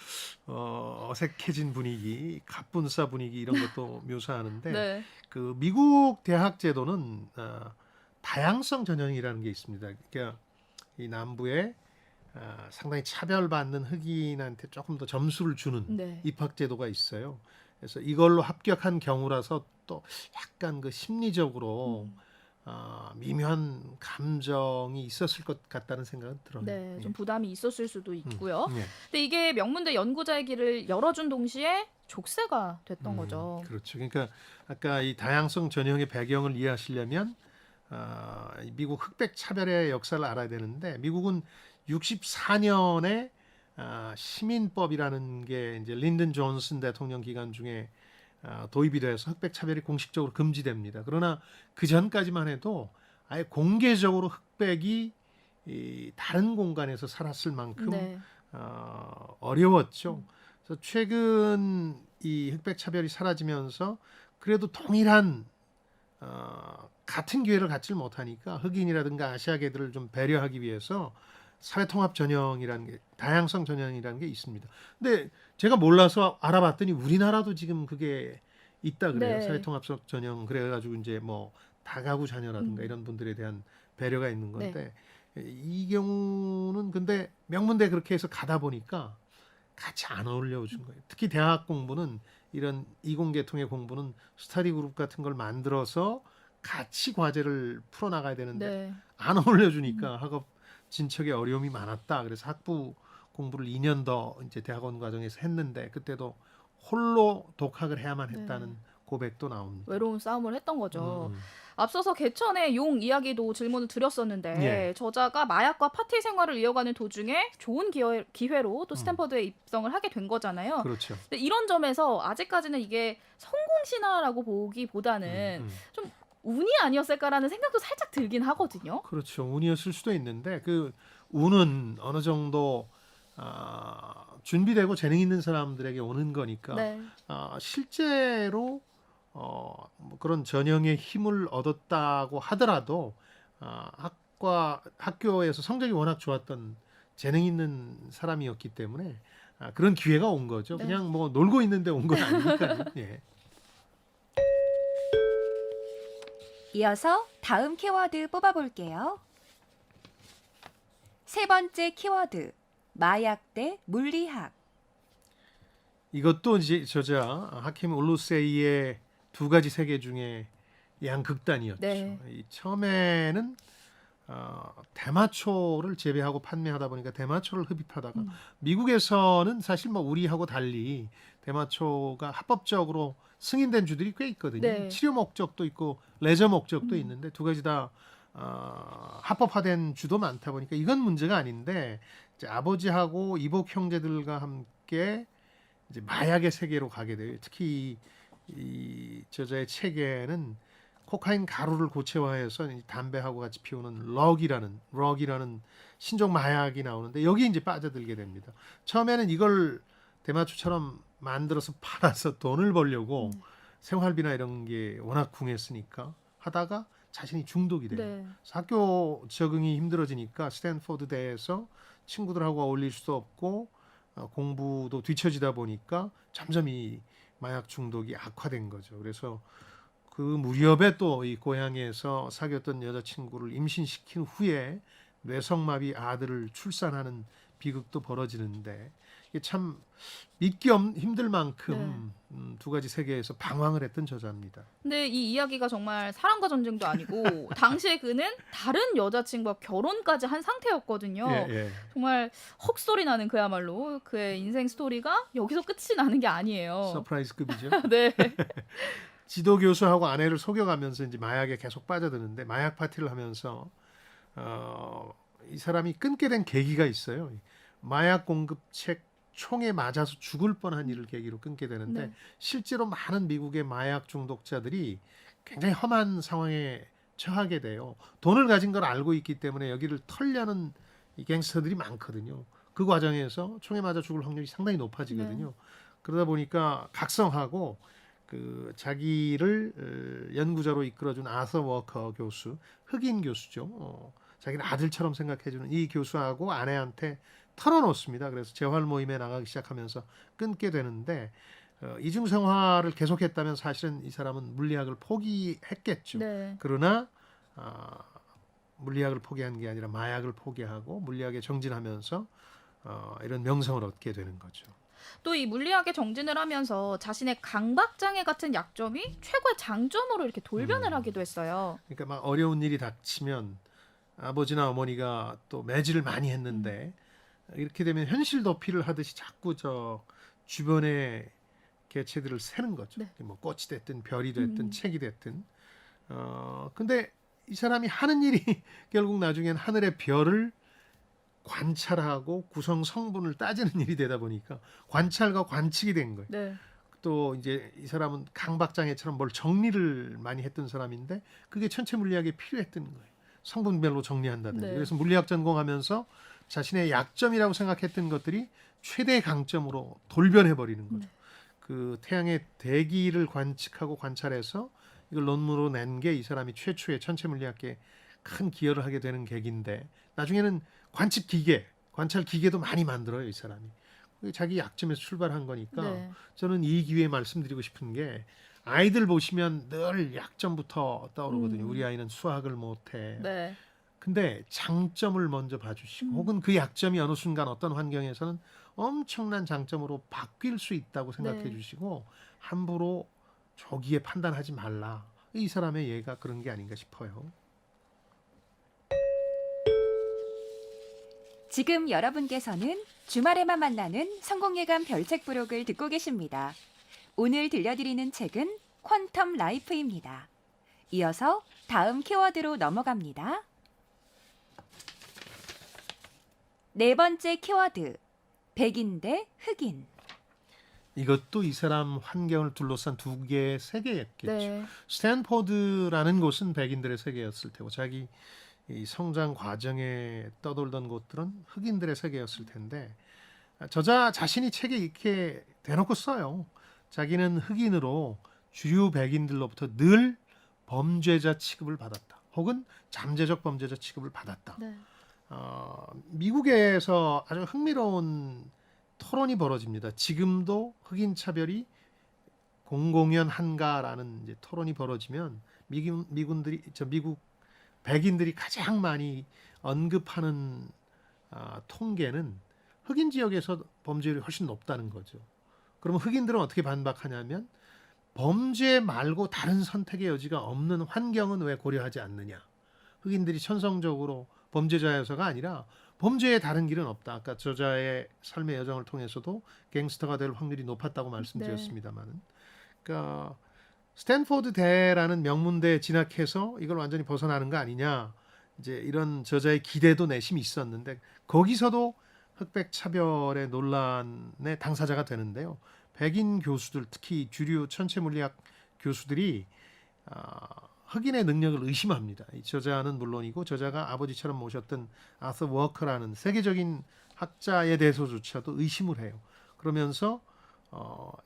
어색해진 분위기, 갑분싸 분위기 이런 것도 묘사하는데 네. 그 미국 대학 제도는 다양성 전형이라는 게 있습니다. 그러니까 이 남부에 상당히 차별받는 흑인한테 조금 더 점수를 주는 네. 입학 제도가 있어요. 그래서 이걸로 합격한 경우라서 또 약간 그 심리적으로 미묘한 감정이 있었을 것 같다는 생각은 들어요. 네, 좀 부담이 있었을 수도 있고요. 예. 근데 이게 명문대 연구자의 길을 열어준 동시에 족쇄가 됐던 거죠. 그렇죠. 그러니까 아까 이 다양성 전형의 배경을 이해하시려면 이 미국 흑백 차별의 역사를 알아야 되는데 미국은 64년에 시민법이라는 게 이제 린든 존슨 대통령 기간 중에 도입이 돼서 흑백 차별이 공식적으로 금지됩니다. 그러나 그 전까지만 해도 아예 공개적으로 흑백이 이 다른 공간에서 살았을 만큼 네. 어려웠죠. 그래서 최근 이 흑백 차별이 사라지면서 그래도 동일한 같은 기회를 갖지 못하니까 흑인이라든가 아시아계들을 좀 배려하기 위해서 사회통합 전형이라는 게 다양성 전형이라는 게 있습니다. 근데 제가 몰라서 알아봤더니 우리나라도 지금 그게 있다 그래요. 네. 사회통합 전형 그래가지고 이제 뭐 다가구 자녀라든가 이런 분들에 대한 배려가 있는 건데 이 경우는 근데 명문대 그렇게 해서 가다 보니까 같이 안 어울려 준 거예요. 특히 대학 공부는 이런 이공계통의 공부는 스터디 그룹 같은 걸 만들어서 같이 과제를 풀어나가야 되는데 네. 안 어울려주니까 학업 진척에 어려움이 많았다. 그래서 학부 공부를 2년 더 이제 대학원 과정에서 했는데 그때도 홀로 독학을 해야만 했다는 고백도 나옵니다. 외로운 싸움을 했던 거죠. 음. 앞서서 개천의 용 이야기도 질문을 드렸었는데 예. 저자가 마약과 파티 생활을 이어가는 도중에 좋은 기회로 또 스탠퍼드에 입성을 하게 된 거잖아요. 그렇죠. 근데 이런 점에서 아직까지는 이게 성공 신화라고 보기보다는 좀 운이 아니었을까라는 생각도 살짝 들긴 하거든요. 그렇죠. 운이었을 수도 있는데 그 운은 어느 정도 준비되고 재능 있는 사람들에게 오는 거니까 네. 실제로 뭐 그런 전형의 힘을 얻었다고 하더라도 학교에서 성적이 워낙 좋았던 재능 있는 사람이었기 때문에 그런 기회가 온 거죠. 네. 그냥 뭐 놀고 있는데 온 건 아니니까요. 예. 이어서 다음 키워드 뽑아볼게요. 세 번째 키워드, 마약 대 물리학. 이것도 이제 저자 하킴 올루세이의 두 가지 세계 중에 양극단이었죠. 네. 이 처음에는 대마초를 재배하고 판매하다 보니까 대마초를 흡입하다가 미국에서는 사실 뭐 우리하고 달리 대마초가 합법적으로 승인된 주들이 꽤 있거든요. 네. 치료 목적도 있고 레저 목적도 있는데 두 가지 다 합법화된 주도 많다 보니까 이건 문제가 아닌데 이제 아버지하고 이복 형제들과 함께 이제 마약의 세계로 가게 돼요. 특히 이 저자의 책에는 코카인 가루를 고체화해서 이 담배하고 같이 피우는 럭이라는 신종 마약이 나오는데 여기 이제 빠져들게 됩니다. 처음에는 이걸 대마초처럼 만들어서 팔아서 돈을 벌려고 생활비나 이런 게 워낙 궁했으니까 하다가 자신이 중독이 돼요. 네. 학교 적응이 힘들어지니까 스탠포드대에서 친구들하고 어울릴 수도 없고 공부도 뒤처지다 보니까 점점 이 마약 중독이 악화된 거죠. 그래서 그 무렵에 또 이 고향에서 사귀었던 여자친구를 임신시킨 후에 뇌성마비 아들을 출산하는 비극도 벌어지는데 이게 참 믿기 힘들 만큼 두 가지 세계에서 방황을 했던 저자입니다. 근데 이 이야기가 정말 사랑과 전쟁도 아니고 당시에 그는 다른 여자친구와 결혼까지 한 상태였거든요. 예. 정말 헉소리 나는 그야말로 그의 인생 스토리가 여기서 끝이 나는 게 아니에요. 서프라이즈급이죠. 네. 지도 교수하고 아내를 속여가면서 이제 마약에 계속 빠져드는데 마약 파티를 하면서 이 사람이 끊게 된 계기가 있어요. 마약 공급책 총에 맞아서 죽을 뻔한 일을 계기로 끊게 되는데 네. 실제로 많은 미국의 마약 중독자들이 굉장히 험한 상황에 처하게 돼요. 돈을 가진 걸 알고 있기 때문에 여기를 털려는 이 갱스터들이 많거든요. 그 과정에서 총에 맞아 죽을 확률이 상당히 높아지거든요. 그러다 보니까 각성하고 그 자기를 연구자로 이끌어준 아서 워커 교수, 흑인 교수죠. 자기는 아들처럼 생각해주는 이 교수하고 아내한테 털어놓습니다. 그래서 재활 모임에 나가기 시작하면서 끊게 되는데 이중 생활을 계속했다면 사실은 이 사람은 물리학을 포기했겠죠. 네. 그러나 물리학을 포기한 게 아니라 마약을 포기하고 물리학에 정진하면서 이런 명성을 얻게 되는 거죠. 또 이 물리학에 정진을 하면서 자신의 강박장애 같은 약점이 최고의 장점으로 이렇게 돌변을 하기도 했어요. 그러니까 막 어려운 일이 닥치면 아버지나 어머니가 또 매질을 많이 했는데 이렇게 되면 현실 도피를 하듯이 자꾸 저 주변의 개체들을 세는 거죠. 네. 뭐 꽃이 됐든 별이 됐든 책이 됐든. 근데 이 사람이 하는 일이 결국 나중엔 하늘의 별을 관찰하고 구성 성분을 따지는 일이 되다 보니까 관찰과 관측이 된 거예요. 네. 또 이제 이 사람은 강박장애처럼 뭘 정리를 많이 했던 사람인데 그게 천체 물리학에 필요했던 거예요. 성분별로 정리한다든지. 네. 그래서 물리학 전공하면서 자신의 약점이라고 생각했던 것들이 최대 강점으로 돌변해 버리는 거죠. 그 태양의 대기를 관측하고 관찰해서 이걸 논문으로 낸 게 이 사람이 최초의 천체 물리학계에 큰 기여를 하게 되는 계기인데 나중에는 관측 기계, 관찰 기계도 많이 만들어요, 이 사람이. 자기 약점에서 출발한 거니까 네. 저는 이 기회에 말씀드리고 싶은 게 아이들 보시면 늘 약점부터 떠오르거든요. 우리 아이는 수학을 못해. 네. 근데 장점을 먼저 봐주시고 혹은 그 약점이 어느 순간 어떤 환경에서는 엄청난 장점으로 바뀔 수 있다고 생각해 네. 주시고 함부로 조기에 판단하지 말라. 이 사람의 예가 그런 게 아닌가 싶어요. 지금 여러분께서는 주말에만 만나는 성공예감 별책 부록을 듣고 계십니다. 오늘 들려드리는 책은 퀀텀 라이프입니다. 이어서 다음 키워드로 넘어갑니다. 네 번째 키워드, 백인 대 흑인. 이것도 이 사람 환경을 둘러싼 두 개의 세계였겠죠. 네. 스탠포드라는 곳은 백인들의 세계였을 테고 자기 이 성장 과정에 떠돌던 곳들은 흑인들의 세계였을 텐데 저자 자신이 책에 이렇게 대놓고 써요. 자기는 흑인으로 주류 백인들로부터 늘 범죄자 취급을 받았다. 혹은 잠재적 범죄자 취급을 받았다. 네. 미국에서 아주 흥미로운 토론이 벌어집니다. 지금도 흑인 차별이 공공연한가라는 이제 토론이 벌어지면 미국 백인들이 가장 많이 언급하는 통계는 흑인 지역에서 범죄율이 훨씬 높다는 거죠. 그러면 흑인들은 어떻게 반박하냐면 범죄 말고 다른 선택의 여지가 없는 환경은 왜 고려하지 않느냐. 흑인들이 천성적으로 범죄자여서가 아니라 범죄의 다른 길은 없다. 아까 저자의 삶의 여정을 통해서도 갱스터가 될 확률이 높았다고 말씀드렸습니다만은, 그러니까 스탠포드 대라는 명문대에 진학해서 이걸 완전히 벗어나는 거 아니냐. 이제 이런 저자의 기대도 내심이 있었는데 거기서도 흑백 차별의 논란의 당사자가 되는데요. 백인 교수들, 특히 주류 천체 물리학 교수들이 흑인의 능력을 의심합니다. 이 저자는 물론이고 저자가 아버지처럼 모셨던 아서 워커라는 세계적인 학자에 대해서조차도 의심을 해요. 그러면서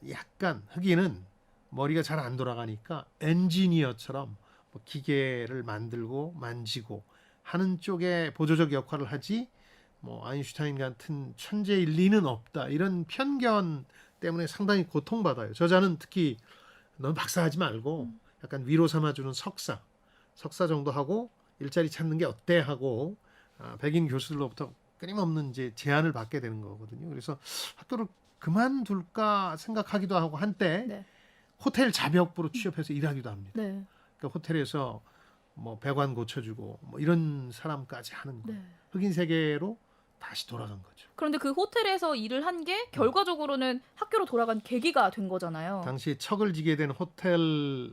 약간 흑인은 머리가 잘 안 돌아가니까 엔지니어처럼 뭐 기계를 만들고 만지고 하는 쪽에 보조적 역할을 하지 뭐 아인슈타인 같은 천재일 리는 없다. 이런 편견 때문에 상당히 고통받아요. 저자는 특히 넌 박사하지 말고 약간 위로 삼아주는 석사 정도 하고 일자리 찾는 게 어때 하고 백인 교수들로부터 끊임없는 이제 제안을 받게 되는 거거든요. 그래서 학교를 그만둘까 생각하기도 하고 한때 네. 호텔 자벽부로 취업해서 일하기도 합니다. 네. 그러니까 호텔에서 뭐 배관 고쳐주고 뭐 이런 사람까지 하는 거예요. 네. 흑인 세계로 다시 돌아간 거죠. 그런데 그 호텔에서 일을 한 게 결과적으로는 학교로 돌아간 계기가 된 거잖아요. 당시 척을 지게 된 호텔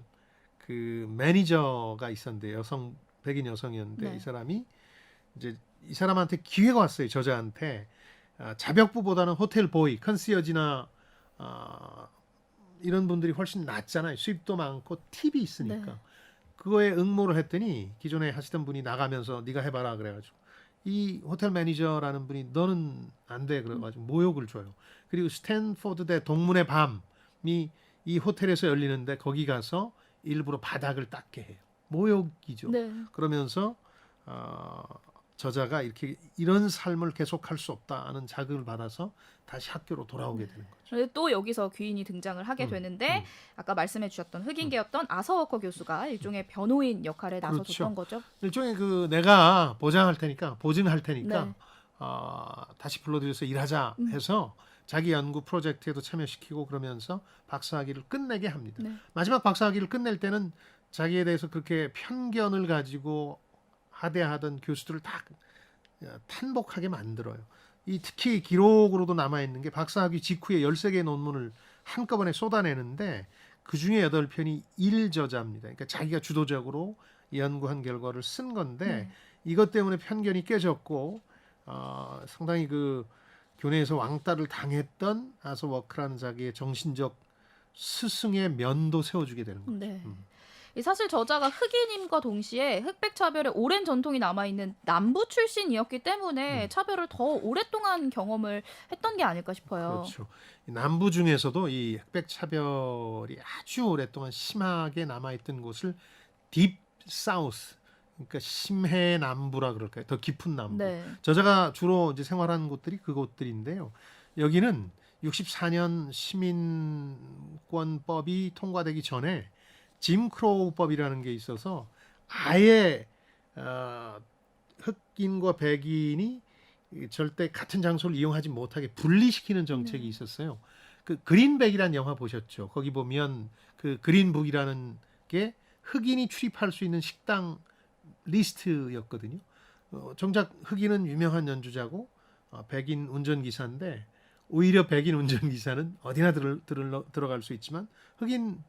그 매니저가 있었는데 백인 여성이었는데 네. 이 사람이 이제 이 사람한테 기회가 왔어요. 저자한테 자벽부보다는 호텔 보이, 컨시어지나 이런 분들이 훨씬 낫잖아요. 수입도 많고 팁이 있으니까. 네. 그거에 응모를 했더니 기존에 하시던 분이 나가면서 네가 해봐라 그래가지고 이 호텔 매니저라는 분이 너는 안 돼 그래가지고 모욕을 줘요. 그리고 스탠포드대 동문의 밤이 이 호텔에서 열리는데 거기 가서 일부러 바닥을 닦게 해요. 모욕이죠. 네. 그러면서 저자가 이런 삶을 계속할 수 없다는 자극을 받아서 다시 학교로 돌아오게 되는 거죠. 그런데 또 여기서 귀인이 등장을 하게 되는데 아까 말씀해 주셨던 흑인계였던 아서 워커 교수가 일종의 변호인 역할에 나서줬던 거죠. 일종의 내가 보증할 테니까 네. 다시 불러들여서 일하자 해서 자기 연구 프로젝트에도 참여시키고 그러면서 박사학위를 끝내게 합니다. 네. 마지막 박사학위를 끝낼 때는 자기에 대해서 그렇게 편견을 가지고 하대하던 교수들을 다 탄복하게 만들어요. 특히 기록으로도 남아있는 게 박사학위 직후에 13개의 논문을 한꺼번에 쏟아내는데 그중에 8편이 일저자입니다. 그러니까 자기가 주도적으로 연구한 결과를 쓴 건데 이것 때문에 편견이 깨졌고 상당히 교내에서 왕따를 당했던 아서 워크라는 자기의 정신적 스승의 면도 세워주게 되는 거죠. 네. 사실 저자가 흑인임과 동시에 흑백 차별의 오랜 전통이 남아있는 남부 출신이었기 때문에 차별을 더 오랫동안 경험을 했던 게 아닐까 싶어요. 그렇죠. 남부 중에서도 이 흑백 차별이 아주 오랫동안 심하게 남아있던 곳을 딥 사우스, 그러니까 심해 남부라 그럴까요? 더 깊은 남부. 네. 저자가 주로 이제 생활한 곳들이 그곳들인데요. 여기는 64년 시민권법이 통과되기 전에 짐 크로우법이라는 게 있어서 아예 흑인과 백인이 절대 같은 장소를 이용하지 못하게 분리시키는 정책이 있었어요. 그린백이라는 영화 보셨죠? 거기 보면 그린북이라는 게 흑인이 출입할 수 있는 식당 리스트였거든요. 정작 흑인은 유명한 연주자고 백인 운전기사인데 오히려 백인 운전기사는 어디나 들어갈 수 있지만 흑인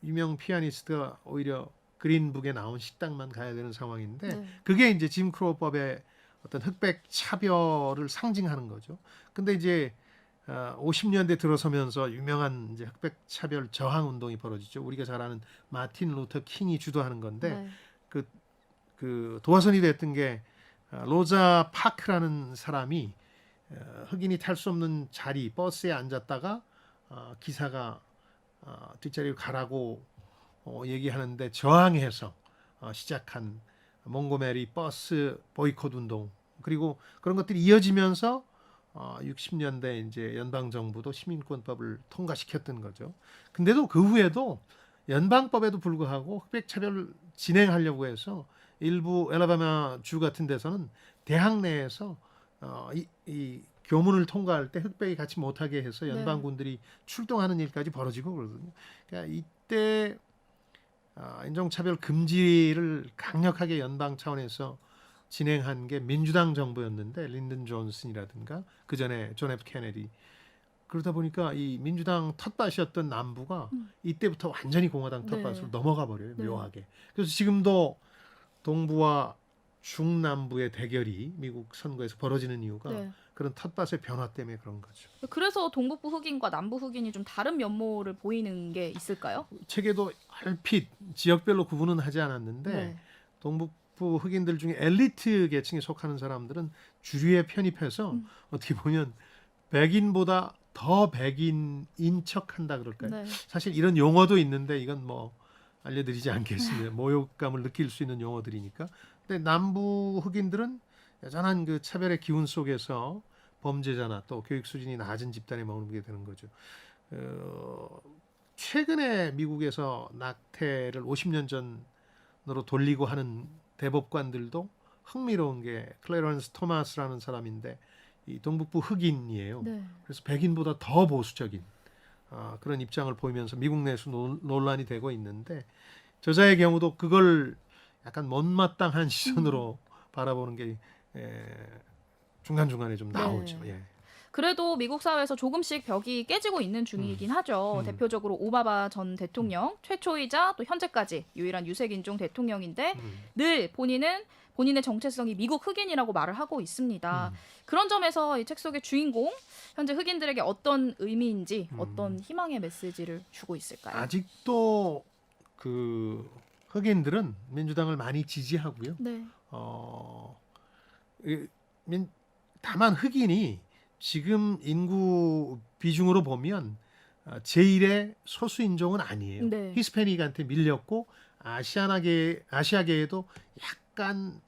유명 피아니스트가 오히려 그린북에 나온 식당만 가야 되는 상황인데 그게 이제 짐 크로우법의 어떤 흑백 차별을 상징하는 거죠. 근데 이제 50년대 들어서면서 유명한 이제 흑백 차별 저항 운동이 벌어지죠. 우리가 잘 아는 마틴 루터 킹이 주도하는 건데 그 도화선이 됐던 게 로자 파크라는 사람이 흑인이 탈 수 없는 자리 버스에 앉았다가 기사가 뒷자리로 가라고 얘기하는데 저항해서 시작한 몽고메리 버스 보이콧 운동 그리고 그런 것들이 이어지면서 60년대 이제 연방 정부도 시민권법을 통과시켰던 거죠. 근데도 그 후에도 연방법에도 불구하고 흑백 차별 진행하려고 해서 일부 엘라바마 주 같은 데서는 대학 내에서 이 교문을 통과할 때 흑백이 같이 못하게 해서 연방군들이 출동하는 일까지 벌어지고 그러거든요. 그러니까 이때 인종차별 금지를 강력하게 연방 차원에서 진행한 게 민주당 정부였는데 린든 존슨이라든가 그 전에 존 F 케네디 그러다 보니까 이 민주당 텃밭이었던 남부가 이때부터 완전히 공화당 텃밭으로 넘어가 버려요. 묘하게. 그래서 지금도 동부와 중남부의 대결이 미국 선거에서 벌어지는 이유가 그런 텃밭의 변화 때문에 그런 거죠. 그래서 동북부 흑인과 남부 흑인이 좀 다른 면모를 보이는 게 있을까요? 책에도 얼핏 지역별로 구분은 하지 않았는데 동북부 흑인들 중에 엘리트 계층에 속하는 사람들은 주류에 편입해서 어떻게 보면 백인보다 더 백인인 척한다 그럴까요? 사실 이런 용어도 있는데 이건 뭐 알려드리지 않겠습니다. 모욕감을 느낄 수 있는 용어들이니까. 근데 남부 흑인들은 여전한 그 차별의 기운 속에서 범죄자나 또 교육 수준이 낮은 집단에 머무르게 되는 거죠. 최근에 미국에서 낙태를 50년 전으로 돌리고 하는 대법관들도 흥미로운 게 클래런스 토마스라는 사람인데 이 동북부 흑인이에요. 그래서 백인보다 더 보수적인 그런 입장을 보이면서 미국 내에서 논란이 되고 있는데 저자의 경우도 그걸 약간 못마땅한 시선으로 바라보는 게 중간중간에 좀 나오죠. 예. 그래도 미국 사회에서 조금씩 벽이 깨지고 있는 중이긴 하죠. 대표적으로 오바마 전 대통령, 최초이자 또 현재까지 유일한 유색인종 대통령인데 늘 본인의 정체성이 미국 흑인이라고 말을 하고 있습니다. 그런 점에서 이 책 속의 주인공, 현재 흑인들에게 어떤 의미인지 어떤 희망의 메시지를 주고 있을까요? 아직도 그 흑인들은 민주당을 많이 지지하고요. 다만 흑인이 지금 인구 비중으로 보면 제1의 소수 인종은 아니에요. 히스패닉한테 밀렸고 아시아계에도 약간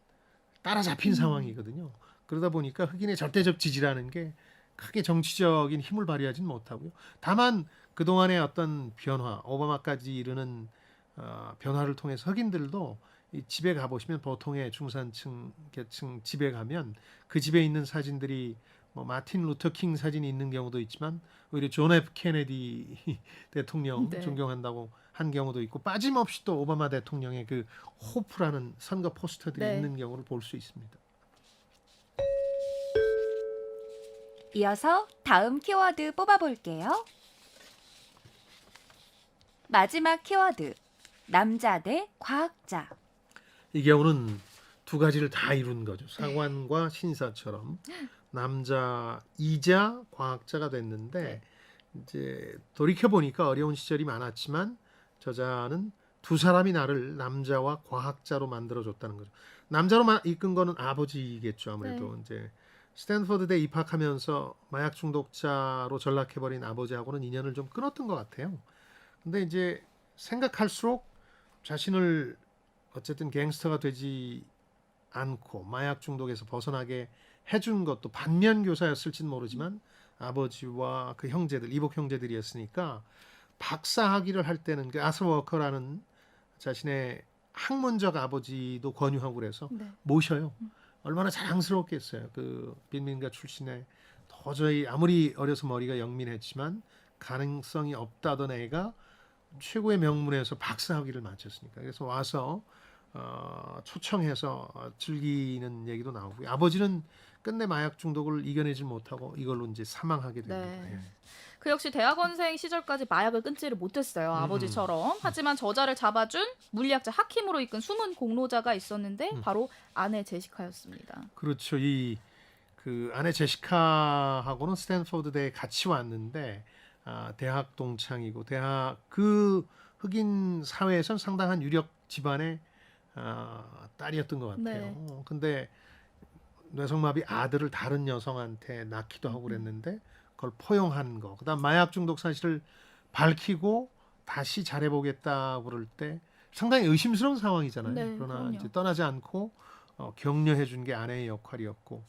따라잡힌 상황이거든요. 그러다 보니까 흑인의 절대적 지지라는 게 크게 정치적인 힘을 발휘하지는 못하고요. 다만 그동안의 어떤 변화, 오바마까지 이르는 변화를 통해서 흑인들도 이 집에 가보시면 보통의 중산층 계층 집에 가면 그 집에 있는 사진들이 뭐 마틴 루터 킹 사진이 있는 경우도 있지만 오히려 존 F 케네디 대통령 존경한다고 한 경우도 있고 빠짐없이 또 오바마 대통령의 그 호프라는 선거 포스터들이 있는 경우를 볼 수 있습니다. 이어서 다음 키워드 뽑아볼게요. 마지막 키워드, 남자 대 과학자. 이 경우는 두 가지를 다 이룬 거죠. 사관과 신사처럼 남자이자 과학자가 됐는데 이제 돌이켜 보니까 어려운 시절이 많았지만 저자는 두 사람이 나를 남자와 과학자로 만들어줬다는 거죠. 남자로 이끈 거는 아버지겠죠. 아무래도 이제 스탠퍼드대 입학하면서 마약 중독자로 전락해버린 아버지하고는 인연을 좀 끊었던 것 같아요. 근데 이제 생각할수록 자신을 어쨌든 갱스터가 되지 않고 마약 중독에서 벗어나게 해준 것도 반면 교사였을지는 모르지만 아버지와 그 형제들, 이복 형제들이었으니까 박사 학위를 할 때는 그 아서 워커라는 자신의 학문적 아버지도 권유하고 그래서 모셔요. 얼마나 자랑스럽겠어요. 그 빈민가 출신의 도저히 아무리 어려서 머리가 영민했지만 가능성이 없다던 애가 최고의 명문에서 박사 학위를 마쳤으니까 그래서 와서 초청해서 즐기는 얘기도 나오고 아버지는 끝내 마약 중독을 이겨내지 못하고 이걸로 이제 사망하게 됩니다. 그 역시 대학원생 시절까지 마약을 끊지를 못했어요. 아버지처럼. 하지만 저자를 잡아준 물리학자 하킴으로 이끈 숨은 공로자가 있었는데 바로 아내 제시카였습니다. 그렇죠. 그 아내 제시카하고는 스탠포드대에 같이 왔는데 대학 동창이고 그 흑인 사회에선 상당한 유력 집안의 딸이었던 것 같아요. 근데 뇌성마비 아들을 다른 여성한테 낳기도 하고 그랬는데 그걸 포용한 거. 그다음 마약 중독 사실을 밝히고 다시 잘해보겠다고 그럴 때 상당히 의심스러운 상황이잖아요. 네, 그러나 그럼요. 이제 떠나지 않고 격려해 준 게 아내의 역할이었고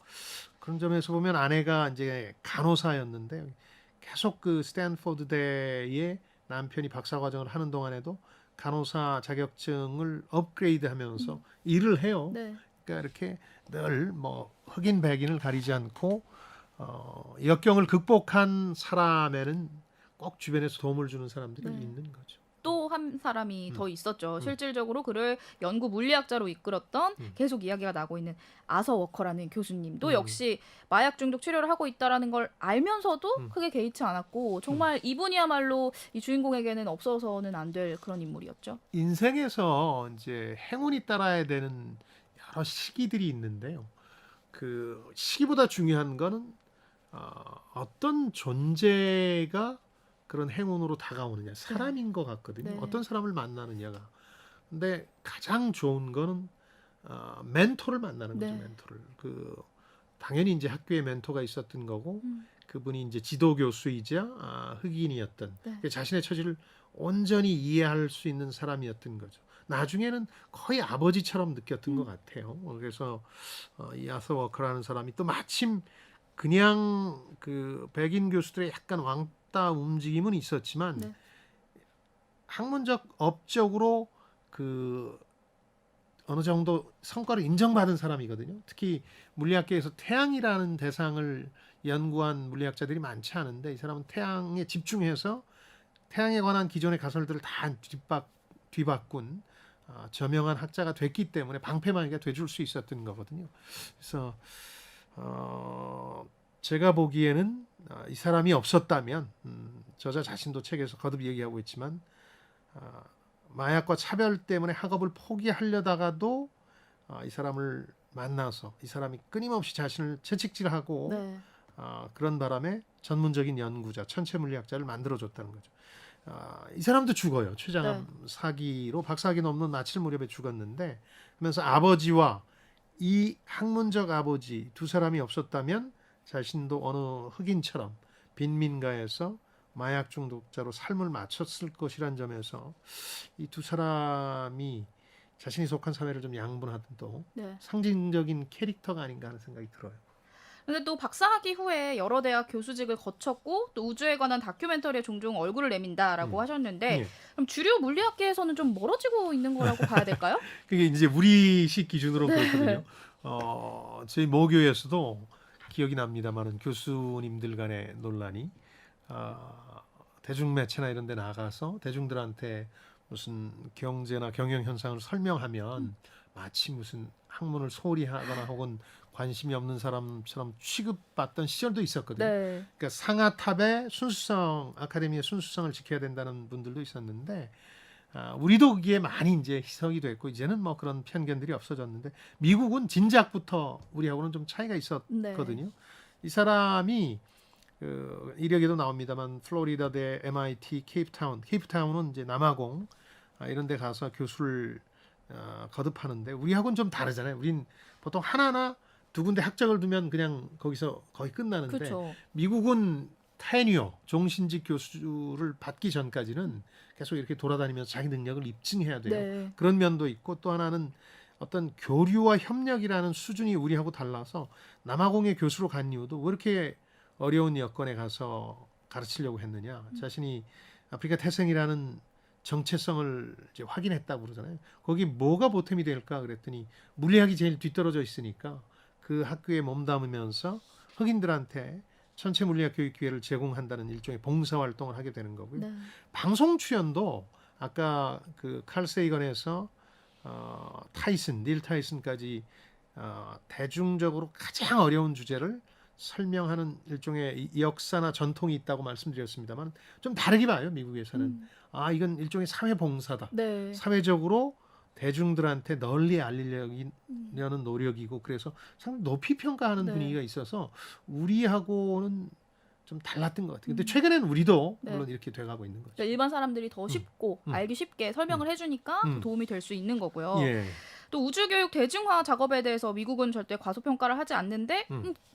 그런 점에서 보면 아내가 이제 간호사였는데 계속 그 스탠포드대에 남편이 박사과정을 하는 동안에도 간호사 자격증을 업그레이드하면서 일을 해요. 네. 그러니까 이렇게 늘 뭐 흑인 백인을 가리지 않고 역경을 극복한 사람에는 꼭 주변에서 도움을 주는 사람들이 네. 있는 거죠. 또 한 사람이 더 있었죠. 음. 실질적으로 그를 연구 물리학자로 이끌었던 계속 이야기가 나고 있는 아서 워커라는 교수님도 역시 마약 중독 치료를 하고 있다라는 걸 알면서도 크게 개의치 않았고 정말 이분이야말로 이 주인공에게는 없어서는 안 될 그런 인물이었죠. 인생에서 이제 행운이 따라야 되는 여러 시기들이 있는데요. 그 시기보다 중요한 거는 어떤 존재가 그런 행운으로 다가오느냐 사람인 것 같거든요. 네. 어떤 사람을 만나느냐가. 근데 가장 좋은 거는 멘토를 만나는 거죠. 네. 멘토를. 당연히 이제 학교에 멘토가 있었던 거고 그분이 이제 지도 교수이자 흑인이었던 네. 자신의 처지를 온전히 이해할 수 있는 사람이었던 거죠. 나중에는 거의 아버지처럼 느꼈던 것 같아요. 그래서 이 아서 워커라는 사람이 또 마침 그냥 그 백인 교수들의 약간 왕따 움직임은 있었지만 네. 학문적 업적으로 그 어느 정도 성과를 인정받은 사람이거든요. 특히 물리학계에서 태양이라는 대상을 연구한 물리학자들이 많지 않은데 이 사람은 태양에 집중해서 태양에 관한 기존의 가설들을 다 뒤바꾼 저명한 학자가 됐기 때문에 방패막이가 돼줄 수 있었던 거거든요. 그래서 제가 보기에는 이 사람이 없었다면 저자 자신도 책에서 거듭 얘기하고 있지만 마약과 차별 때문에 학업을 포기하려다가도 이 사람을 만나서 이 사람이 끊임없이 자신을 채찍질하고 네. 그런 바람에 전문적인 연구자, 천체 물리학자를 만들어줬다는 거죠. 이 사람도 죽어요. 췌장암 사기로 박사학위 넘는 마칠 무렵에 죽었는데 그러면서 아버지와 이 학문적 아버지 두 사람이 없었다면 자신도 어느 흑인처럼 빈민가에서 마약 중독자로 삶을 마쳤을 것이란 점에서 이 두 사람이 자신이 속한 사회를 좀 양분하던 또 네. 상징적인 캐릭터가 아닌가 하는 생각이 들어요. 근데 또 박사학위 후에 여러 대학 교수직을 거쳤고 또 우주에 관한 다큐멘터리에 종종 얼굴을 내민다라고 하셨는데 예. 그럼 주류 물리학계에서는 좀 멀어지고 있는 거라고 봐야 될까요? 그게 이제 우리식 기준으로 네. 그렇거든요. 저희 모교에서도 기억이 납니다만은 교수님들 간의 논란이 대중매체나 이런 데 나가서 대중들한테 무슨 경제나 경영 현상을 설명하면 마치 무슨 학문을 소홀히 하거나 혹은 관심이 없는 사람처럼 취급받던 시절도 있었거든요. 네. 그러니까 상아탑의 순수성, 아카데미의 순수성을 지켜야 된다는 분들도 있었는데 우리도 거기에 많이 이제 희석이 됐고 이제는 뭐 그런 편견들이 없어졌는데 미국은 진작부터 우리하고는 좀 차이가 있었거든요. 네. 이 사람이 이력에도 나옵니다만 플로리다대 MIT 케이프타운은 이제 남아공 이런 데 가서 교수를 거듭하는데 우리하고는 좀 다르잖아요. 우린 보통 하나나 두 군데 학적을 두면 그냥 거기서 거의 끝나는데 그렇죠. 미국은 테뉴어 종신직 교수를 받기 전까지는 계속 이렇게 돌아다니면서 자기 능력을 입증해야 돼요. 네. 그런 면도 있고 또 하나는 어떤 교류와 협력이라는 수준이 우리하고 달라서 남아공의 교수로 간 이유도 왜 이렇게 어려운 여건에 가서 가르치려고 했느냐. 자신이 아프리카 태생이라는 정체성을 이제 확인했다고 그러잖아요. 거기 뭐가 보탬이 될까 그랬더니 물리학이 제일 뒤떨어져 있으니까 그 학교에 몸담으면서 흑인들한테 천체 물리학 교육 기회를 제공한다는 일종의 봉사 활동을 하게 되는 거고요. 네. 방송 출연도 아까 그 칼 세이건에서 닐 타이슨까지 대중적으로 가장 어려운 주제를 설명하는 일종의 역사나 전통이 있다고 말씀드렸습니다만 좀 다르게 봐요. 미국에서는 이건 일종의 사회 봉사다. 네. 사회적으로 대중들한테 널리 알리려는 노력이고 그래서 상당히 높이 평가하는 네. 분위기가 있어서 우리하고는 좀 달랐던 것 같아요. 근데 최근에는 우리도 네. 물론 이렇게 돼가고 있는 거죠. 그러니까 일반 사람들이 더 쉽고 알기 쉽게 설명을 해주니까 더 도움이 될 수 있는 거고요. 예. 또 우주교육 대중화 작업에 대해서 미국은 절대 과소평가를 하지 않는데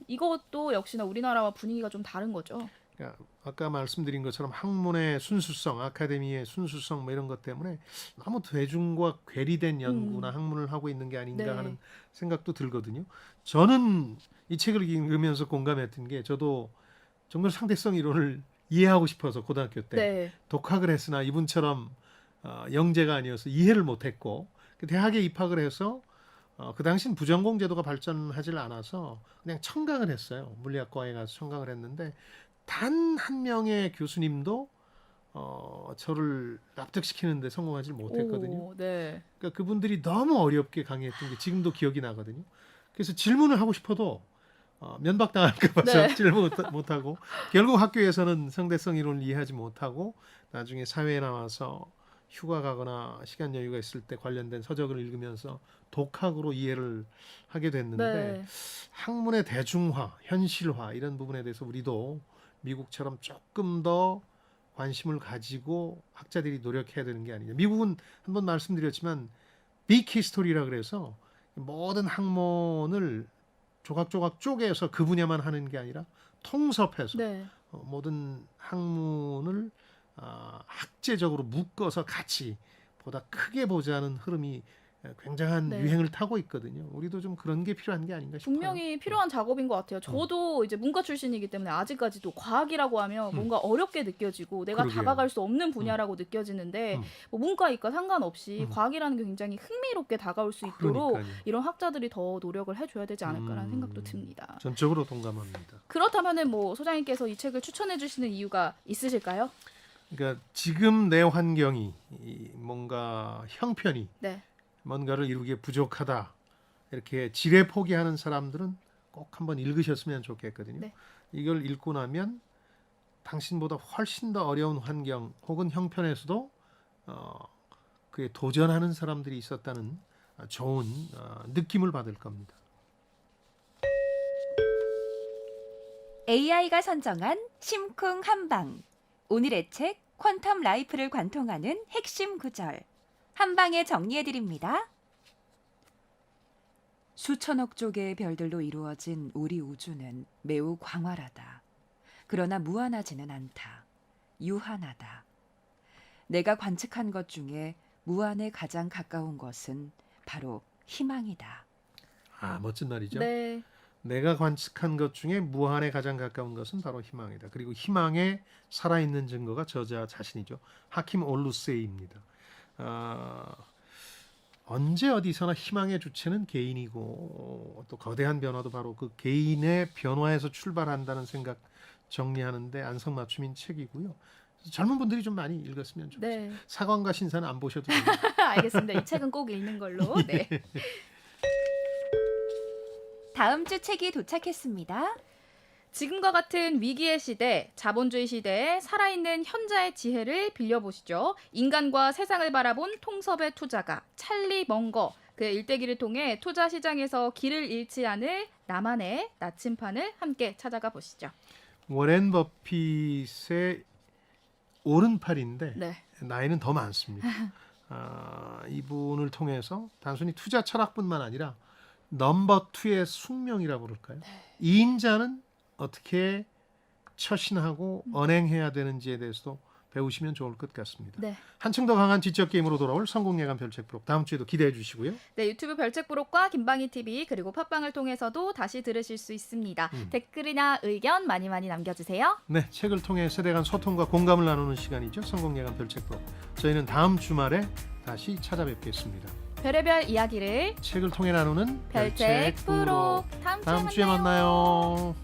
이것도 역시나 우리나라와 분위기가 좀 다른 거죠. 그러니까 아까 말씀드린 것처럼 학문의 순수성, 아카데미의 순수성 뭐 이런 것 때문에 너무 대중과 괴리된 연구나 학문을 하고 있는 게 아닌가 네. 하는 생각도 들거든요. 저는 이 책을 읽으면서 공감했던 게 저도 정말 상대성 이론을 이해하고 싶어서 고등학교 때 네. 독학을 했으나 이분처럼 영재가 아니어서 이해를 못했고 대학에 입학을 해서 그 당시는 부전공 제도가 발전하지 않아서 그냥 청강을 했어요. 물리학과에 가서 청강을 했는데 단 한 명의 교수님도 저를 납득시키는 데 성공하지 못했거든요. 오, 네. 그러니까 그분들이 너무 어렵게 강의했던 게 지금도 기억이 나거든요. 그래서 질문을 하고 싶어도 면박당할까 봐서 네. 질문 못하고 결국 학교에서는 상대성 이론을 이해하지 못하고 나중에 사회에 나와서 휴가 가거나 시간 여유가 있을 때 관련된 서적을 읽으면서 독학으로 이해를 하게 됐는데 네. 학문의 대중화, 현실화 이런 부분에 대해서 우리도 미국처럼 조금 더 관심을 가지고 학자들이 노력해야 되는 게 아니냐. 미국은 한번 말씀드렸지만 빅 히스토리라 그래서 모든 학문을 조각조각 쪼개서 그 분야만 하는 게 아니라 통섭해서 네. 모든 학문을 학제적으로 묶어서 같이 보다 크게 보자는 흐름이 굉장한 네. 유행을 타고 있거든요. 우리도 좀 그런 게 필요한 게 아닌가 싶어요. 분명히 필요한 작업인 것 같아요. 저도 이제 문과 출신이기 때문에 아직까지도 과학이라고 하면 뭔가 어렵게 느껴지고 내가 그러게요. 다가갈 수 없는 분야라고 느껴지는데 뭐 문과 이과 상관없이 과학이라는 게 굉장히 흥미롭게 다가올 수 있도록 그러니까요. 이런 학자들이 더 노력을 해줘야 되지 않을까라는 생각도 듭니다. 전적으로 동감합니다. 그렇다면은 뭐 소장님께서 이 책을 추천해 주시는 이유가 있으실까요? 그러니까 지금 내 환경이 뭔가 형편이 네. 뭔가를 이루기에 부족하다 이렇게 지레 포기하는 사람들은 꼭 한번 읽으셨으면 좋겠거든요. 네. 이걸 읽고 나면 당신보다 훨씬 더 어려운 환경 혹은 형편에서도 그에 도전하는 사람들이 있었다는 좋은 느낌을 받을 겁니다. AI가 선정한 심쿵 한방. 오늘의 책 퀀텀 라이프를 관통하는 핵심 구절. 한 방에 정리해드립니다. 수천억 쪽의 별들로 이루어진 우리 우주는 매우 광활하다. 그러나 무한하지는 않다. 유한하다. 내가 관측한 것 중에 무한에 가장 가까운 것은 바로 희망이다. 멋진 말이죠. 네. 내가 관측한 것 중에 무한에 가장 가까운 것은 바로 희망이다. 그리고 희망에 살아있는 증거가 저자 자신이죠. 하킴 올루세이입니다. 언제 어디서나 희망의 주체는 개인이고 또 거대한 변화도 바로 그 개인의 변화에서 출발한다는 생각 정리하는데 안성맞춤인 책이고요. 젊은 분들이 좀 많이 읽었으면 좋겠어요. 네. 사관과 신사는 안 보셔도 됩니다. 알겠습니다. 이 책은 꼭 읽는 걸로. 네. 다음 주 책이 도착했습니다. 지금과 같은 위기의 시대, 자본주의 시대에 살아있는 현자의 지혜를 빌려보시죠. 인간과 세상을 바라본 통섭의 투자가 찰리 멍거, 그의 일대기를 통해 투자 시장에서 길을 잃지 않을 나만의 나침판을 함께 찾아가 보시죠. 워렌 버핏의 오른팔인데 네. 나이는 더 많습니다. 이분을 통해서 단순히 투자 철학뿐만 아니라 넘버 2의 숙명이라고 그럴까요? 2인자는 어떻게 처신하고 언행해야 되는지에 대해서도 배우시면 좋을 것 같습니다. 네. 한층 더 강한 지적 게임으로 돌아올 성공예감 별책 부록 다음 주에도 기대해 주시고요. 네, 유튜브 별책 부록과 김방희 TV 그리고 팟빵을 통해서도 다시 들으실 수 있습니다. 댓글이나 의견 많이 남겨주세요. 네, 책을 통해 세대 간 소통과 공감을 나누는 시간이죠. 성공예감 별책 부록. 저희는 다음 주말에 다시 찾아뵙겠습니다. 별의별 이야기를 책을 통해 나누는 별책 부록. 다음 다음 주에 만나요.